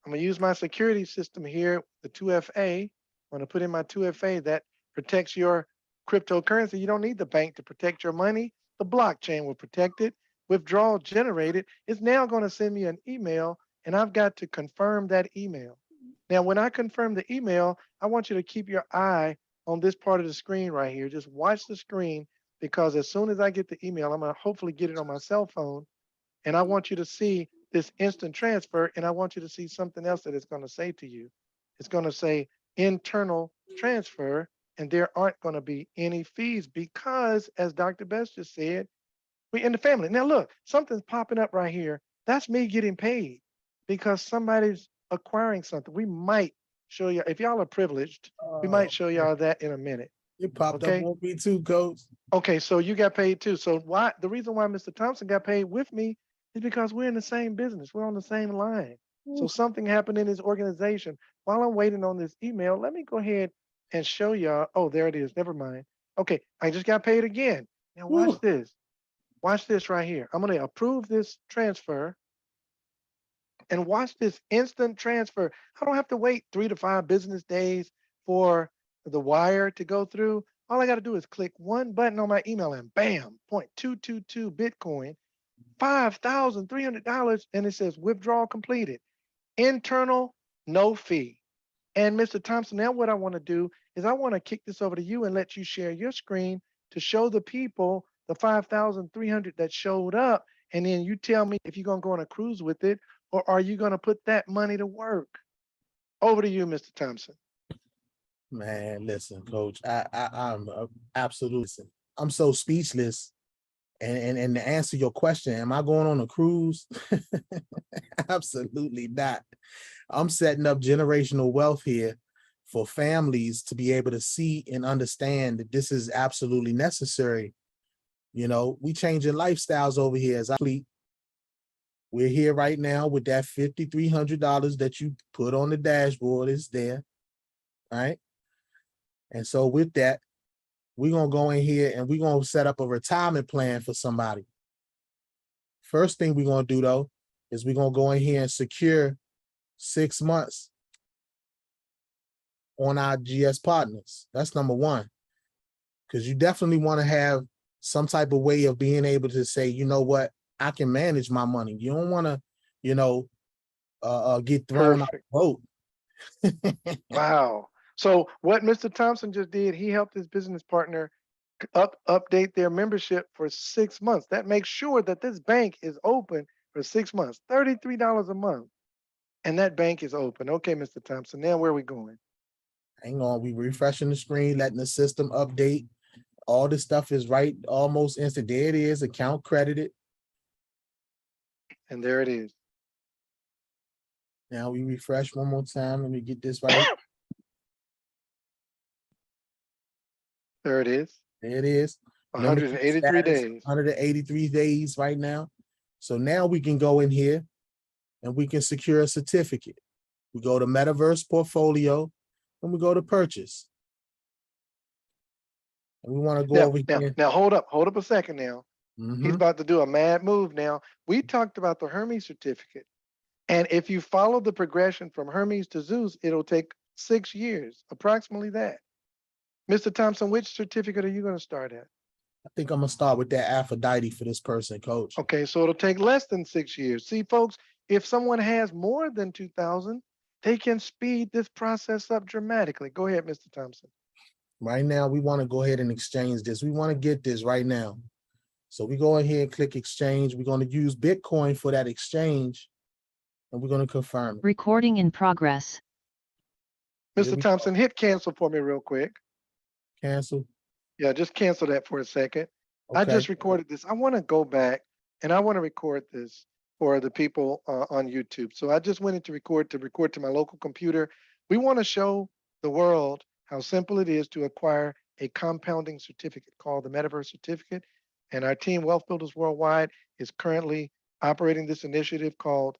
I'm gonna use my security system here, the 2FA. I'm gonna put in my 2FA that protects your cryptocurrency. You don't need the bank to protect your money. The blockchain will protect it. Withdrawal generated. It's now gonna send me an email and I've got to confirm that email. Now, when I confirm the email, I want you to keep your eye on this part of the screen right here. Just watch the screen because as soon as I get the email, I'm going to hopefully get it on my cell phone. And I want you to see this instant transfer. And I want you to see something else that it's going to say to you. It's going to say internal transfer. And there aren't going to be any fees because, as Dr. Best just said, we're in the family. Now, look, something's popping up right here. That's me getting paid because somebody's acquiring something. We might show you, if y'all are privileged, we might show y'all that in a minute.
It popped
Okay.
up on me too, Coach.
Okay, so you got paid too. So why the reason why Mr. Thompson got paid with me is because we're in the same business. We're on the same line. So something happened in his organization. While I'm waiting on this email, let me go ahead and show y'all. Oh, there it is. Never mind. Okay, I just got paid again. Now watch this. Watch this right here. I'm going to approve this transfer. And watch this instant transfer. I don't have to wait 3 to 5 business days for the wire to go through. All I got to do is click one button on my email and bam, 0.222 Bitcoin, $5,300, and it says withdrawal completed. Internal, no fee. And Mr. Thompson, now what I want to do is I want to kick this over to you and let you share your screen to show the people the 5,300 that showed up. And then you tell me if you're going to go on a cruise with it, or are you going to put that money to work? Over to you, Mr. Thompson.
Man, listen, coach, I'm absolutely, listen, I'm so speechless. And to answer your question, am I going on a cruise? Absolutely not. I'm setting up generational wealth here for families to be able to see and understand that this is absolutely necessary. You know, we changing lifestyles over here as I fleet. We're here right now with that $5,300 that you put on the dashboard is there, right? And so with that, we're going to go in here and we're going to set up a retirement plan for somebody. First thing we're going to do, though, is we're going to go in here and secure 6 months on our GS partners. That's number one, because you definitely want to have some type of way of being able to say, you know what, I can manage my money. You don't want to, you know, get thrown out the boat.
Wow. So what Mr. Thompson just did, he helped his business partner update their membership for 6 months. That makes sure that this bank is open for 6 months, $33 a month. And that bank is open. Okay, Mr. Thompson, now where are we going?
Hang on, we refreshing the screen, letting the system update. All this stuff is right, almost instant. There it is, account credited.
And there it is.
Now we refresh one more time. Let me get this right.
There it is.
There it is.
183 days.
183 days right now. So now we can go in here and we can secure a certificate. We go to Metaverse Portfolio and we go to Purchase. And we want to go over here.
Now hold up a second now.
Mhm.
He's about to do a mad move now. We talked about the Hermes certificate. And if you follow the progression from Hermes to Zeus, it'll take 6 years, approximately that. Mr. Thompson, which certificate are you going to start at?
I think I'm going to start with that Aphrodite for this person, coach.
Okay, so it'll take less than 6 years. See, folks, if someone has more than 2,000, they can speed this process up dramatically. Go ahead, Mr. Thompson.
Right now, we want to go ahead and exchange this. We want to get this right now. So we go in here and click exchange. We're going to use Bitcoin for that exchange, and we're going to confirm it.
Recording in progress.
Mr. Thompson, hit cancel for me real quick.
Cancel.
Yeah, just cancel that for a second.
Okay.
I just recorded this. I want to go back and I want to record this for the people on YouTube. So I just went into record to my local computer. We want to show the world how simple it is to acquire a compounding certificate called the Metaverse Certificate. And our team, Wealth Builders Worldwide, is currently operating this initiative called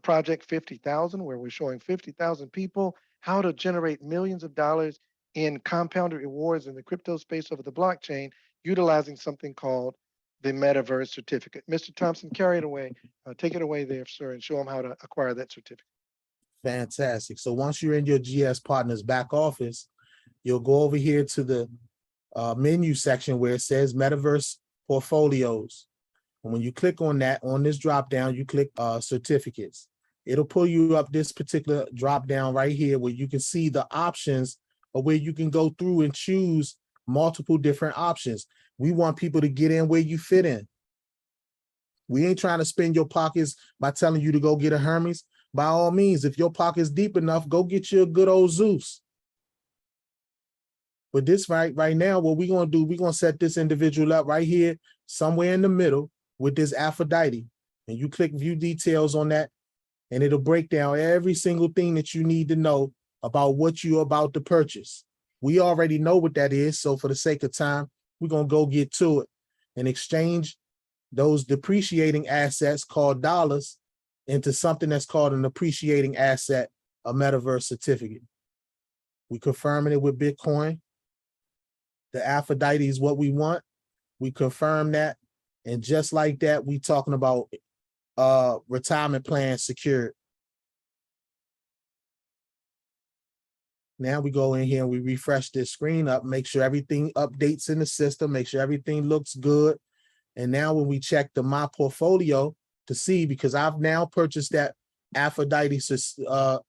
Project 50,000, where we're showing 50,000 people how to generate millions of dollars in compounded rewards in the crypto space over the blockchain, utilizing something called the Metaverse Certificate. Mr. Thompson, carry it away. Take it away there, sir, and show them how to acquire that certificate.
Fantastic. So once you're in your GS Partners back office, you'll go over here to the menu section where it says Metaverse Portfolios. And when you click on that, on this drop down, you click certificates. It'll pull you up this particular drop down right here where you can see the options of where you can go through and choose multiple different options. We want people to get in where you fit in. We ain't trying to spend your pockets by telling you to go get a Hermes. By all means, if your pocket's deep enough, go get you a good old Zeus. But this right now, what we're going to do, we're going to set this individual up right here, somewhere in the middle with this Aphrodite. And you click view details on that, and it'll break down every single thing that you need to know about what you're about to purchase. We already know what that is. So for the sake of time, we're going to go get to it and exchange those depreciating assets called dollars into something that's called an appreciating asset, a Metaverse certificate. We confirming it with Bitcoin. The Aphrodite is what we want. We confirm that. And just like that, we talking about retirement plan secured. Now we go in here and we refresh this screen up, make sure everything updates in the system, make sure everything looks good. And now when we check the My Portfolio to see, because I've now purchased that Aphrodite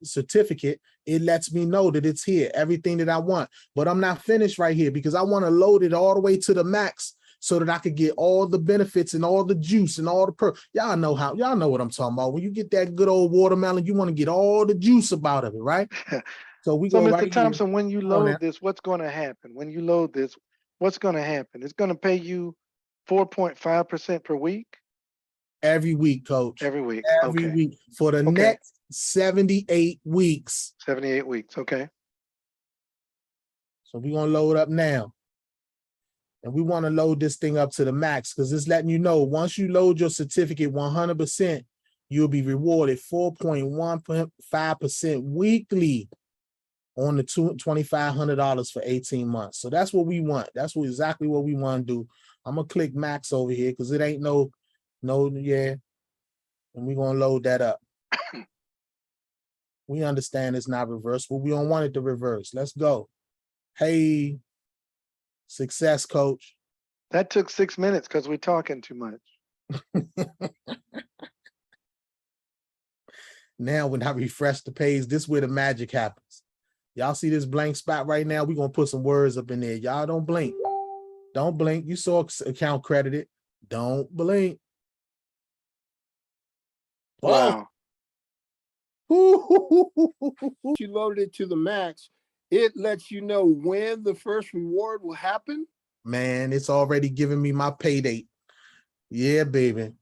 certificate, it lets me know that it's here, everything that I want. But I'm not finished right here because I want to load it all the way to the max so that I could get all the benefits and all the juice and all the y'all know what I'm talking about. When you get that good old watermelon, you want to get all the juice about of it, right? So we
So,
go
Mr.
right here.
Thompson, when you
Come on now.
load this, what's going to happen? When you load this, what's going to happen? It's going to pay you 4.5% per week?
Every week, coach.
Every week.
Every
Okay.
week for the next 78 weeks.
78 weeks. Okay.
So we're going to load up now. And we want to load this thing up to the max because it's letting you know once you load your certificate 100%, you'll be rewarded 4.15% weekly on the $2,500 for 18 months. So that's what we want. That's exactly what we want to do. I'm going to click max over here because it ain't no, yeah. And we're going to load that up. We understand it's not reverse, but we don't want it to reverse. Let's go. Hey, success, coach.
That took 6 minutes because we're talking too much.
Now, when I refresh the page, this is where the magic happens. Y'all see this blank spot right now? We're going to put some words up in there. Y'all don't blink. Don't blink. You saw account credited. Don't blink.
Wow.
You loaded it to the max. It lets you know when the first reward will happen.
Man, it's already giving me my pay date. Yeah, baby.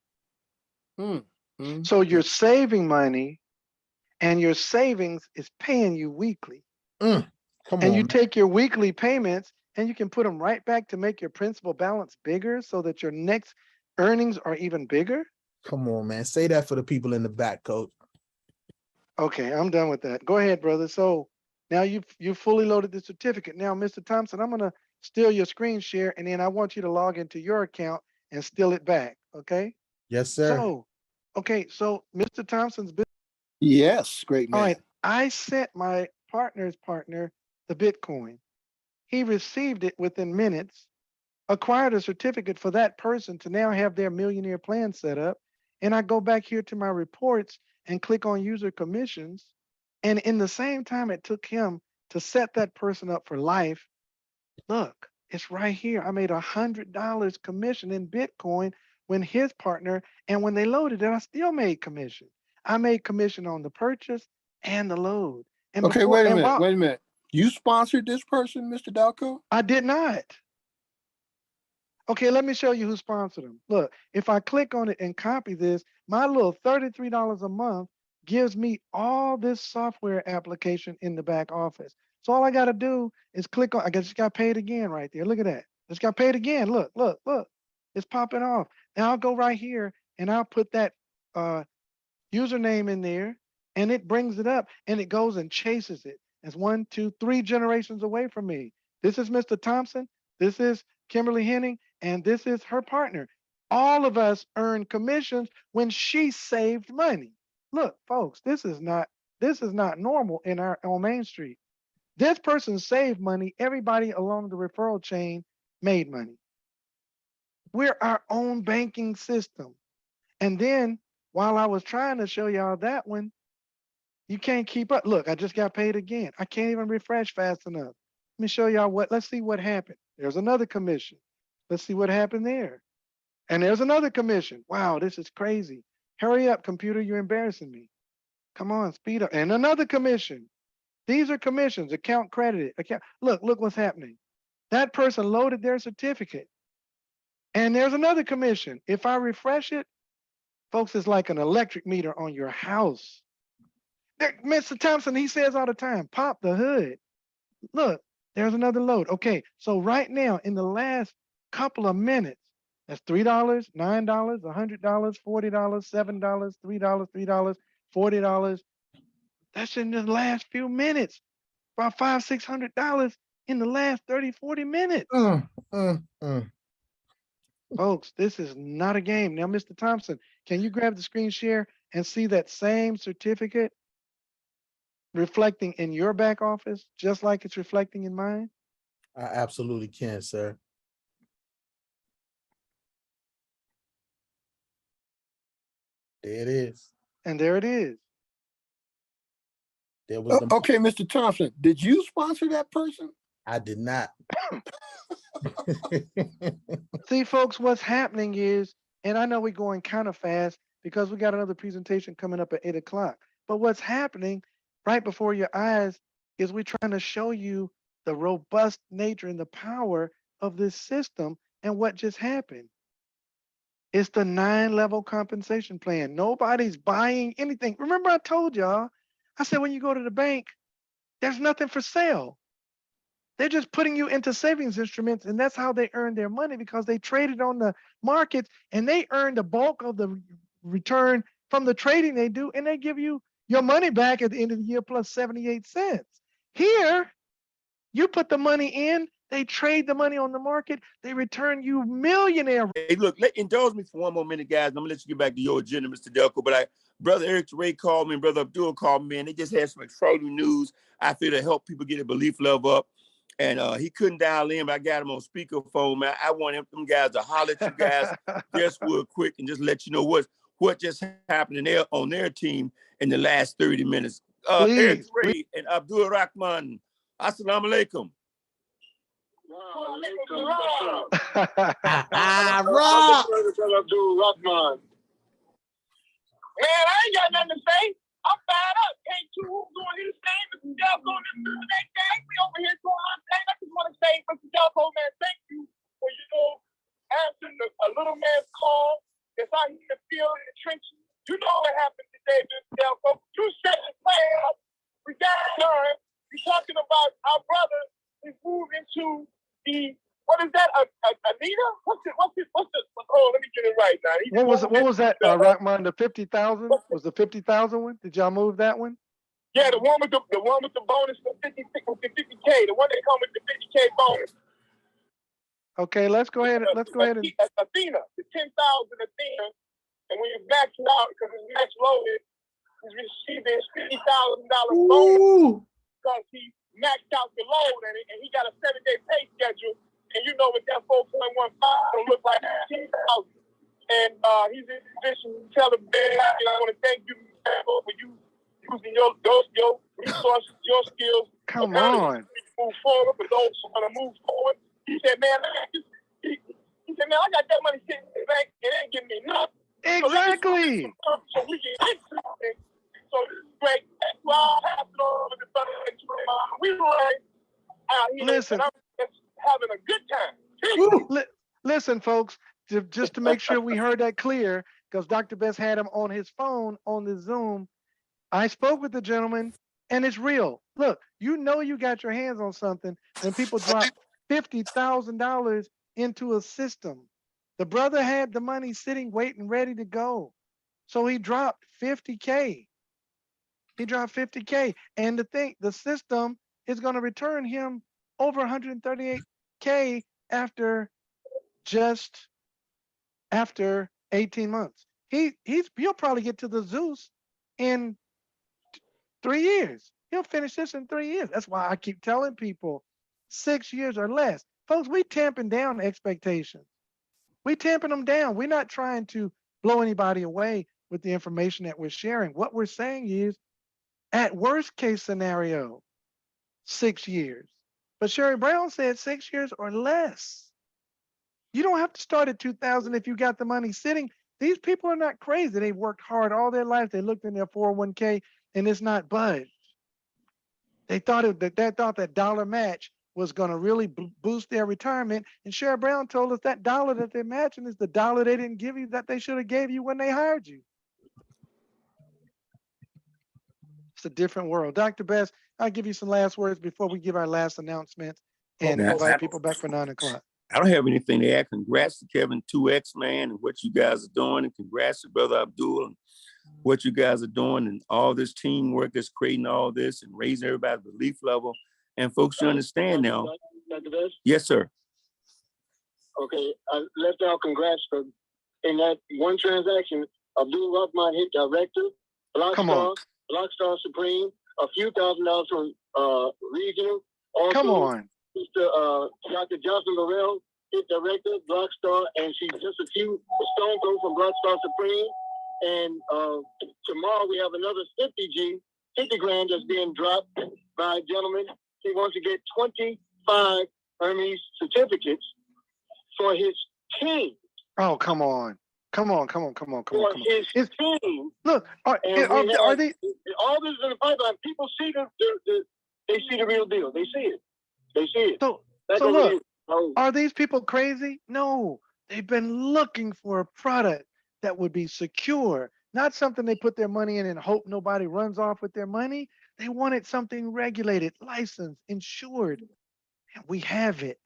So you're saving money and your savings is paying you weekly.
Come
and
on,
you
man.
take your weekly payments and you can put them right back to make your principal balance bigger so that your next earnings are even bigger.
Come on, man. Say that for the people in the back, coach.
Okay, I'm done with that. Go ahead, brother. So now you've fully loaded the certificate. Now, Mr. Thompson, I'm gonna steal your screen share and then I want you to log into your account and steal it back. Okay?
Yes, sir.
So, okay, so Mr. Thompson's business.
Yes, great man.
All right, I sent my partner's partner the Bitcoin. He received it within minutes, acquired a certificate for that person to now have their millionaire plan set up. And I go back here to my reports and click on user commissions. And in the same time it took him to set that person up for life, look, it's right here. I made $100 commission in Bitcoin when his partner, and when they loaded it, I still made commission. I made commission on the purchase and the load. And
Okay, wait a minute. You sponsored this person, Mr. Dalco?
I did not. Okay, let me show you who sponsored them. Look, if I click on it and copy this, my little $33 a month gives me all this software application in the back office. So all I got to do is click on, I just got paid again right there. Look at that. Just got paid again. Look. It's popping off. Now I'll go right here and I'll put that username in there and it brings it up and it goes and chases it. It's 1, 2, 3 generations away from me. This is Mr. Thompson. This is Kimberly Henning, and this is her partner. All of us earn commissions when she saved money. Look, folks, this is not normal on Main Street. This person saved money. Everybody along the referral chain made money. We're our own banking system. And then while I was trying to show y'all that one, you can't keep up. Look, I just got paid again. I can't even refresh fast enough. Let me show y'all let's see what happened. There's another commission. Let's see what happened there. And there's another commission. Wow, this is crazy. Hurry up, computer, you're embarrassing me. Come on, speed up. And another commission. These are commissions, account credited. Look what's happening. That person loaded their certificate. And there's another commission. If I refresh it, folks, it's like an electric meter on your house. Mr. Thompson, he says all the time, pop the hood. Look, there's another load. Okay, so right now, in the last couple of minutes, that's $3, $9, $100, $40, $7, $3, $3, $40. That's in the last few minutes. About $500, $600 in the last 30, 40 minutes. Folks, this is not a game. Now, Mr. Thompson, can you grab the screen share and see that same certificate reflecting in your back office just like it's reflecting in mine?
I absolutely can, sir. There it is.
And there it is.
There was the.
Okay, Mr. Thompson, did you sponsor that person?
I did not.
See, folks, what's happening is, and I know we're going kind of fast because we got another presentation coming up at 8 o'clock. But what's happening right before your eyes is we're trying to show you the robust nature and the power of this system and what just happened. It's the 9-level compensation plan. Nobody's buying anything. Remember, I told y'all, I said, when you go to the bank, there's nothing for sale. They're just putting you into savings instruments, and that's how they earn their money because they traded on the markets and they earn the bulk of the return from the trading they do, and they give you your money back at the end of the year plus 78 cents. Here, you put the money in, they trade the money on the market, they return you millionaire.
Hey, look, indulge me for one more minute, guys. I'm gonna let you get back to your agenda, Mr. Delco. But Brother Eric Ray called me and Brother Abdul called me, and they just had some extraordinary news. I feel to help people get a belief level up. And he couldn't dial in, but I got him on speakerphone, man. I want them guys to holler at you guys just real quick and just let you know what just happened on their team in the last 30 minutes. Eric Ray and Abdul Rahman, assalamu alaikum.
Rob!
Man, I ain't got nothing to say. I'm fired up. Can't you doing his thing? Mr. Delco doing his thing. We over here doing our thing. I just want to say, Mr. Delco, man, thank you for, answering a little man's call that's out here in the field in the trenches. You know what happened today, Mr. Delco. You set the plan up. We got it done. You're talking about our brother is moving to the, what is that, Anita? What's the, oh, let me get it right now.
What was that, Rahman, the 50,000? Was the 50,000 one? Did y'all move that one?
Yeah, the one with the bonus for 50K, the one that come with the 50K bonus.
Okay, let's go ahead.
Athena, the 10,000 Athena, and when you max it out because it's max loaded, he's receiving $50,000 bonus because he maxed out the load and he got a 7-day pay schedule. And you know what that 4.15 will look like, 10,000. And he's in position to tell him, man, I want to thank you for you using your resources, your skills.
Come on.
Move forward, for those who want to move forward. He said, man, I got that money sitting in the bank. It ain't giving me nothing.
Exactly.
So we can get something. So this is great. That's why I'll pass it on to the brother. We right out here.
Listen.
Having a good time.
Listen, folks, just to make sure we heard that clear, because Dr. Best had him on his phone on the Zoom. I spoke with the gentleman, and it's real. Look, you know you got your hands on something when people drop $50,000 into a system. The brother had the money sitting, waiting, ready to go. So he dropped 50K. He dropped 50K. And the system is going to return him over 138K after 18 months. He'll probably get to the Zeus in 3 years. He'll finish this in 3 years. That's why I keep telling people 6 years or less. Folks, we tamping down expectations. We tamping them down. We're not trying to blow anybody away with the information that we're sharing. What we're saying is, at worst case scenario, 6 years. But Sherry Brown said 6 years or less. You don't have to start at 2,000 if you got the money sitting. These people are not crazy. They worked hard all their life. They looked in their 401k and it's not budged. They thought that dollar match was going to really boost their retirement. And Sherry Brown told us that dollar that they're matching is the dollar they didn't give you that they should have gave you when they hired you. It's a different world. Dr. Best, I'll give you some last words before we give our last announcements and invite people back for 9 o'clock.
I don't have anything to add. Congrats to Kevin 2X, man, and what you guys are doing. And congrats to Brother Abdul and what you guys are doing and all this teamwork that's creating all this and raising everybody's belief level. And folks, you understand now.
Dr. Best?
Yes, sir.
Okay, let's all congrats for in that one transaction. Abdul Rahman hit director, Blockstar Supreme, a few $1,000s from regional. Also,
Come on.
Mr. Dr. Johnson Morrell, hit director, Blockstar, and she's just a few stone throw from Blockstar Supreme. And tomorrow we have another 50 grand that's being dropped by a gentleman. He wants to get 25 Hermes certificates for his team.
Oh, come on. Come on.
For his team.
Look, are
And
are they?
all this is in the pipeline. People see they see the real deal. They see it. They see it.
So
That's
so
what
look,
it is. Oh,
are these people crazy? No, they've been looking for a product that would be secure, not something they put their money in and hope nobody runs off with their money. They wanted something regulated, licensed, insured, and we have it.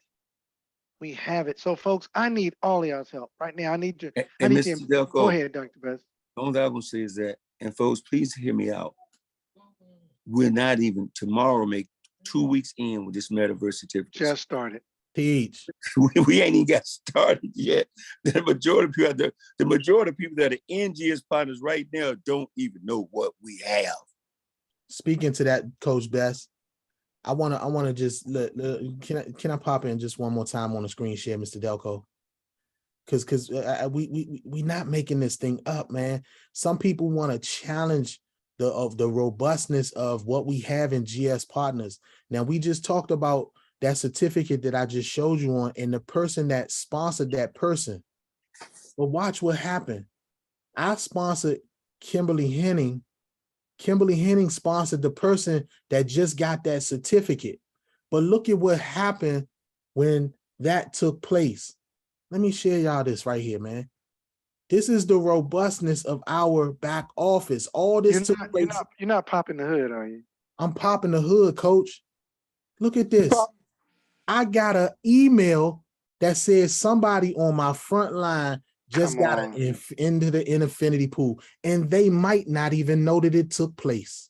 We have it. So, folks, I need all of y'all's help right now. I need you. I
And
need
Mr.
you.
Delco,
Go ahead, Dr. Best.
the only thing I'm gonna say is that, and folks, please hear me out. We're not even tomorrow, make 2 weeks in with this metaverse certificate.
Just started.
Teach.
We ain't even got started yet. The majority of people that are in GS partners right now don't even know what we have.
Speaking to that, Coach Best, I wanna just can I pop in just one more time on the screen share, Mr. Delco? Because we not making this thing up, man. Some people want to challenge the robustness of what we have in GS partners. Now we just talked about that certificate that I just showed you on, and the person that sponsored that person. But watch what happened. I sponsored Kimberly Henning. Kimberly Henning sponsored the person that just got that certificate. But look at what happened when that took place. Let me share y'all this right here, man. This is the robustness of our back office. All this took place.
You're not popping the hood, are you?
I'm popping the hood, Coach. Look at this. I got an email that says somebody on my front line just got into the infinity pool, and they might not even know that it took place.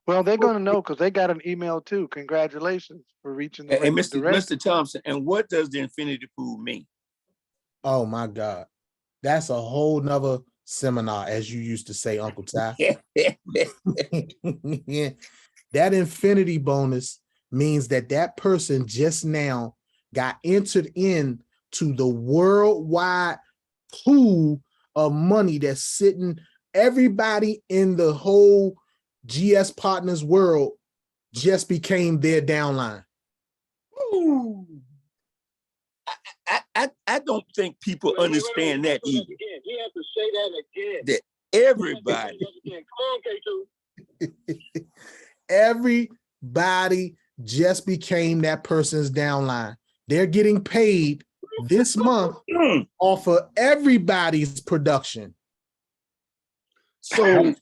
Well, they're going to know because they got an email too. Congratulations for reaching the
And
right direction.
Mr. Thompson, and what does the infinity pool mean?
Oh my God. That's a whole nother seminar, as you used to say, Uncle Ty. Yeah. That infinity bonus means that person just now got entered in to the worldwide pool of money that's sitting. Everybody in the whole GS Partners world just became their downline.
Ooh. I don't think people understand that either.
He has to say that again.
That everybody.
Come on, K2.
Everybody just became that person's downline. They're getting paid this month off of everybody's production.
So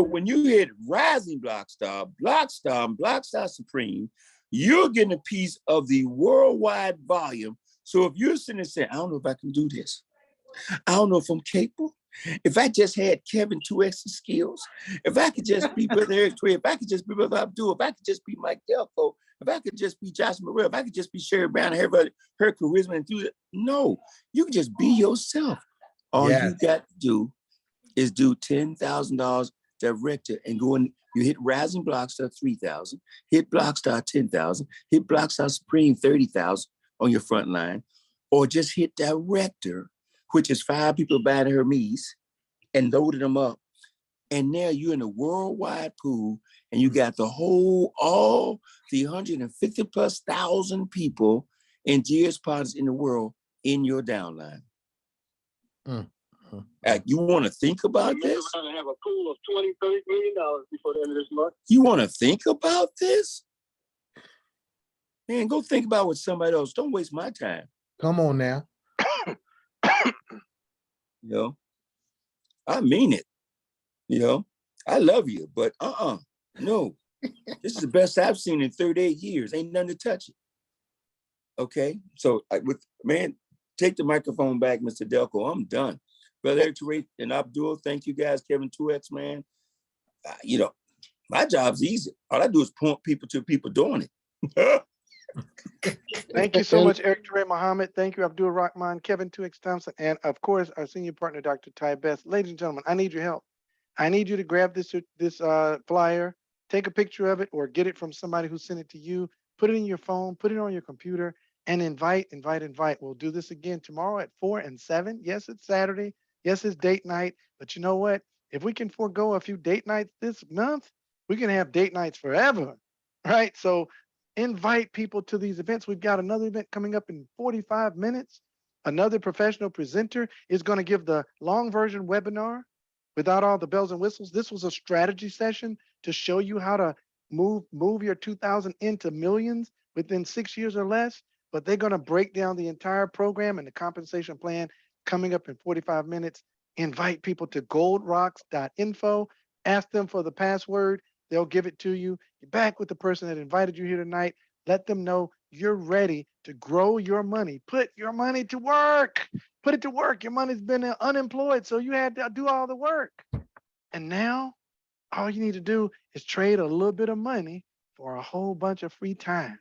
when you hit Rising Blockstar, and Blockstar Supreme, you're getting a piece of the worldwide volume. So if you're sitting there saying, I don't know if I can do this. I don't know if I'm capable. If I just had Kevin 2X's skills, if I could just be Brother Eric Trey, if I could just be Brother Abdul, if I could just be Mike Delco, if I could just be Josh Morrell, if I could just be Sherry Brown and everybody, her charisma and do that. No, you can just be yourself. All you got to do is do $10,000 director and go in. You hit Rising Blockstar 3,000, hit Blockstar 10,000, hit Blockstar Supreme 30,000 on your front line, or just hit director, which is 5 people buying Hermes and loaded them up. And now you're in a worldwide pool and you got all the 150 plus thousand people in GS Partners in the world in your downline. You want to think about this?
We're going to have a pool of $20-30 million before the end of this month.
You want to think about this? Man, go think about with somebody else. Don't waste my time.
Come on now.
I mean it. I love you, but no. This is the best I've seen in 38 years. Ain't nothing to touch it. Okay, so take the microphone back, Mr. Delco. I'm done. Brother Eric Teray and Abdul, thank you guys. Kevin 2X, man. My job's easy. All I do is point people to people doing it.
Thank you so much, Eric Teray Muhammad. Thank you, Abdul Rahman, Kevin 2X Thompson, and of course, our senior partner, Dr. Ty Best. Ladies and gentlemen, I need your help. I need you to grab this flyer take a picture of it or get it from somebody who sent it to you, put it in your phone, put it on your computer, and invite, invite, invite. We'll do this again tomorrow at 4 and 7. Yes, it's Saturday. Yes, it's date night. But you know what? If we can forego a few date nights this month, we can have date nights forever, right? So invite people to these events. We've got another event coming up in 45 minutes. Another professional presenter is going to give the long version webinar without all the bells and whistles. This was a strategy session to show you how to move your 2000 into millions within 6 years or less. But they're going to break down the entire program and the compensation plan coming up in 45 minutes. Invite people to goldrocks.info. Ask them for the password. They'll give it to you. You're back with the person that invited you here tonight. Let them know you're ready to grow your money. Put your money to work. Put it to work. Your money's been unemployed, so you had to do all the work. And now all you need to do is trade a little bit of money for a whole bunch of free time.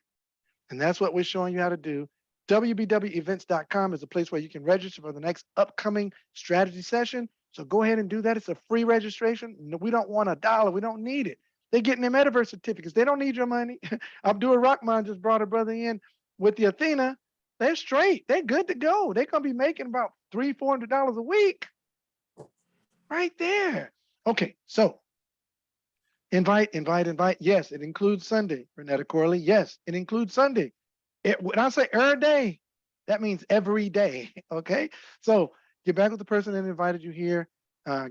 And that's what we're showing you how to do. WBWEvents.com is a place where you can register for the next upcoming strategy session. So go ahead and do that. It's a free registration. We don't want $1. We don't need it. They're getting their metaverse certificates. They don't need your money. Abdul Rahman just brought a brother in with the Athena. They're straight. They're good to go. They're going to be making about $300-400 a week. Right there. Okay, so invite, invite, invite. Yes, it includes Sunday. Renetta Corley. Yes, it includes Sunday. When I say every day, that means every day. Okay. So get back with the person that invited you here.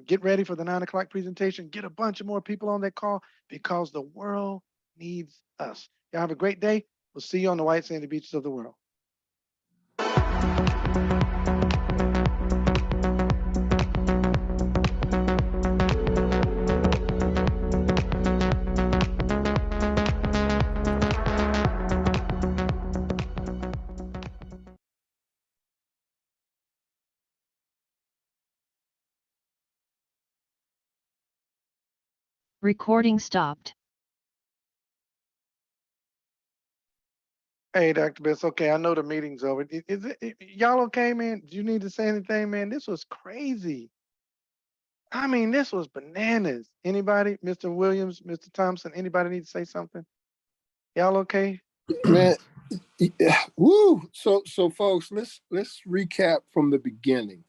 Get ready for the 9 o'clock presentation. Get a bunch of more people on that call because the world needs us. Y'all have a great day. We'll see you on the white sandy beaches of the world.
Recording stopped.
Hey, Dr. Bess. Okay, I know the meeting's over. Y'all okay, man? Do you need to say anything, man? This was crazy. I mean, this was bananas. Anybody? Mr. Williams, Mr. Thompson, anybody need to say something? Y'all okay?
Man, woo. So folks, let's recap from the beginning.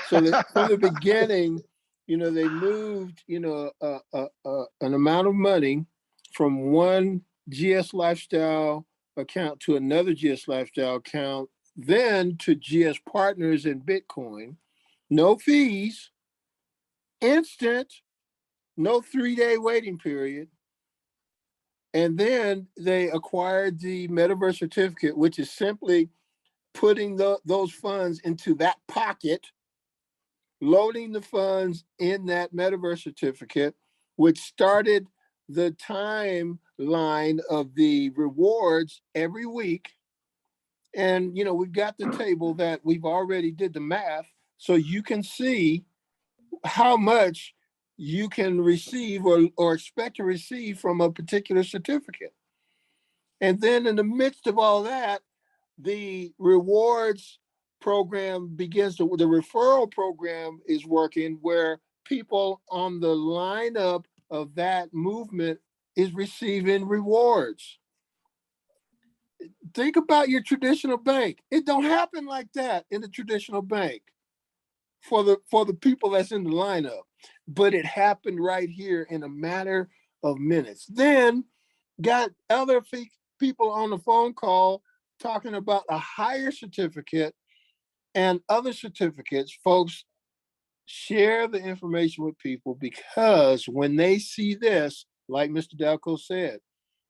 So from the beginning, they moved, an amount of money from one GS Lifestyle account to another GS Lifestyle account, then to GS Partners in Bitcoin, no fees, instant, no 3-day waiting period. And then they acquired the Metaverse certificate, which is simply putting those funds into that pocket, loading the funds in that Metaverse certificate, which started the timeline of the rewards every week. And, we've got the table that we've already did the math, so you can see how much you can receive or expect to receive from a particular certificate. And then in the midst of all that, the rewards program begins to, the referral program is working where people on the lineup of that movement is receiving rewards. Think about your traditional bank. It don't happen like that in the traditional bank for the people that's in the lineup, but it happened right here in a matter of minutes. Then got other people on the phone call talking about a higher certificate and other certificates. Folks, share the information with people because when they see this, like Mr. Delco said,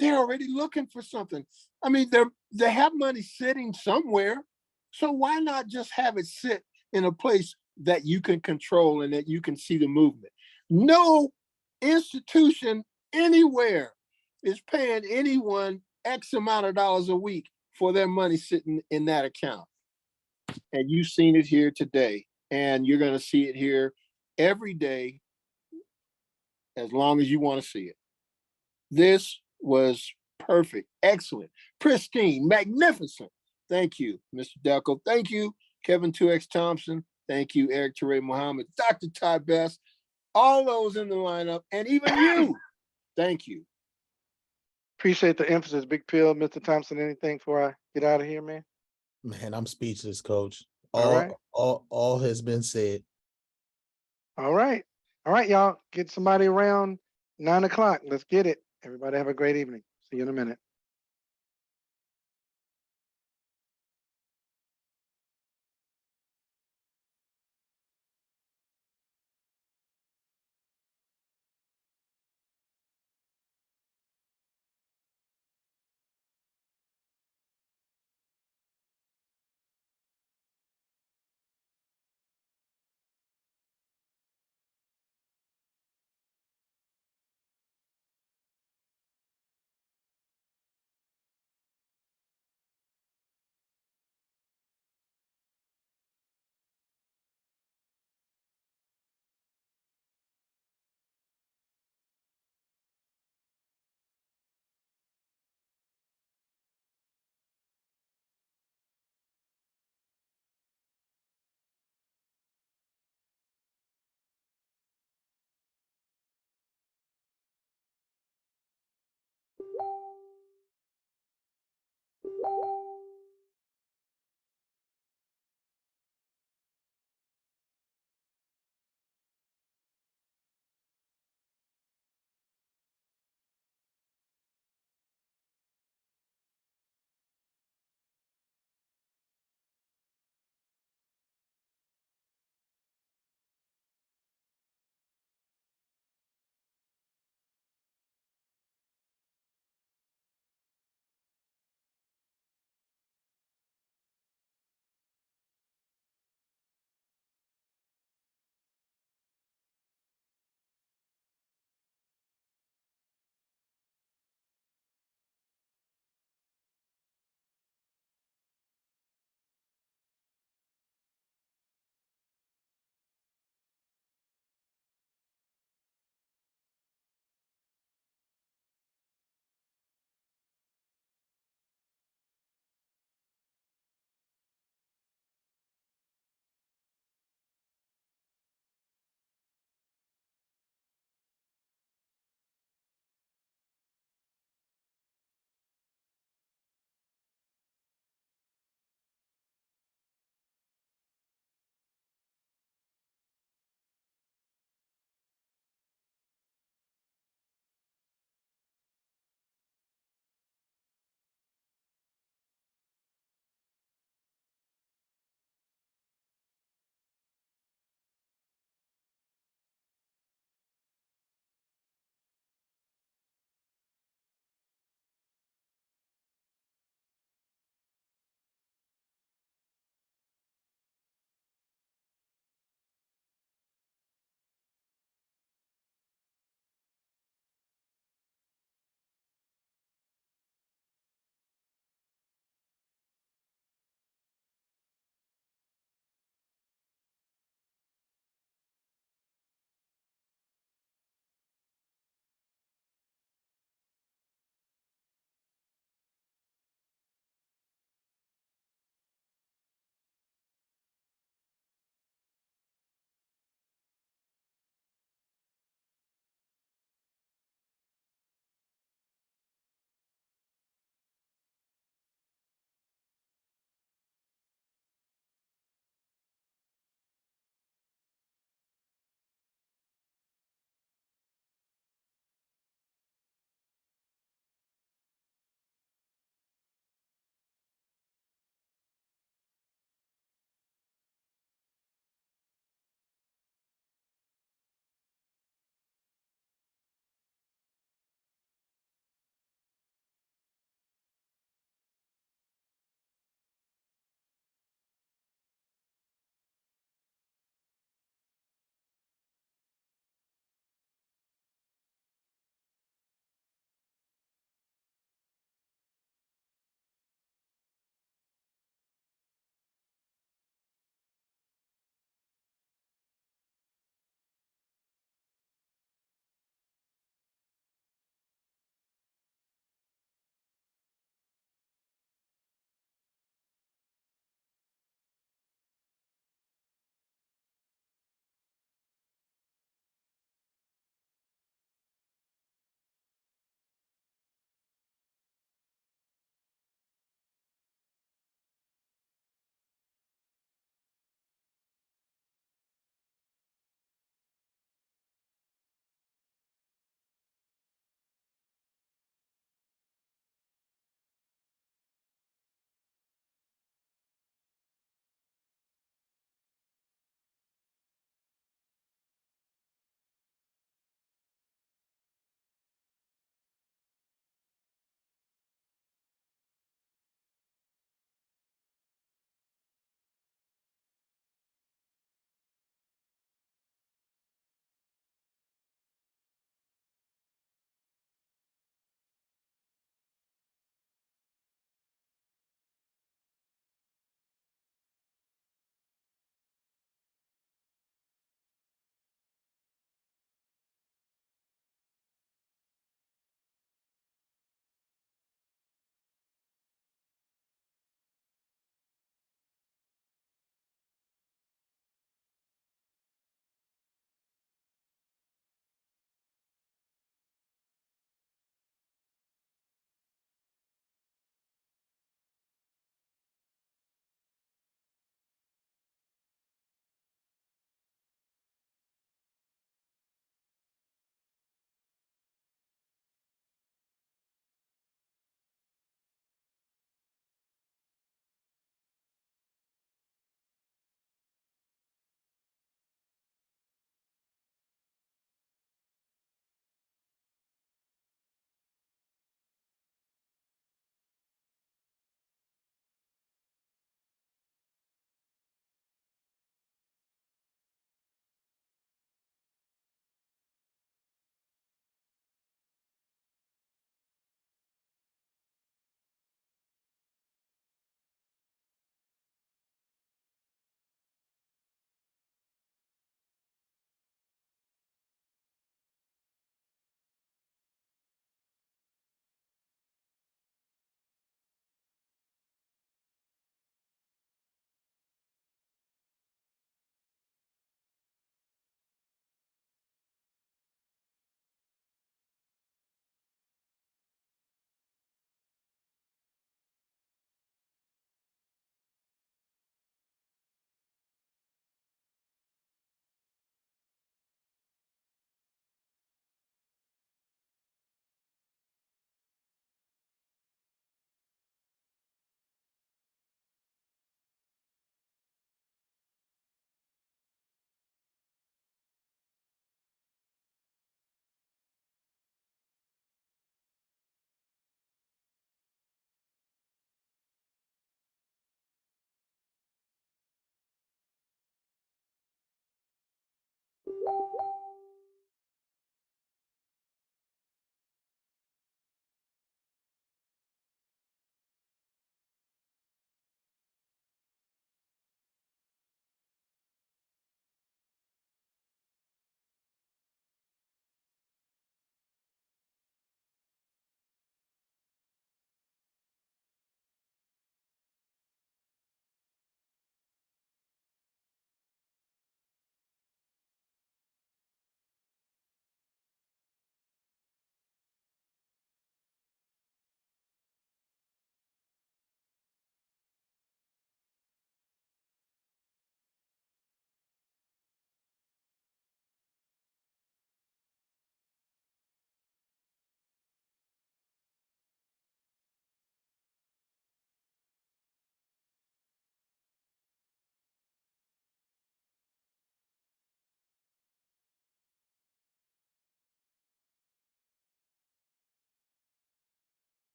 they're already looking for something. I mean, they have money sitting somewhere. So why not just have it sit in a place that you can control and that you can see the movement? No institution anywhere is paying anyone X amount of dollars a week for their money sitting in that account. And you've seen it here today, and you're going to see it here every day as long as you want to see it. This was perfect, excellent, pristine, magnificent. Thank you, Mr. Delco. Thank you, Kevin 2X Thompson. Thank you, Eric Teray Muhammad, Dr. Ty Best, all those in the lineup, and even you. Thank you.
Appreciate the emphasis, Big Pill. Mr. Thompson, anything before I get out of here, man?
Man, I'm speechless, Coach.
All right.
All has been said.
All right. All right, y'all. Get somebody around 9 o'clock. Let's get it. Everybody have a great evening. See you in a minute.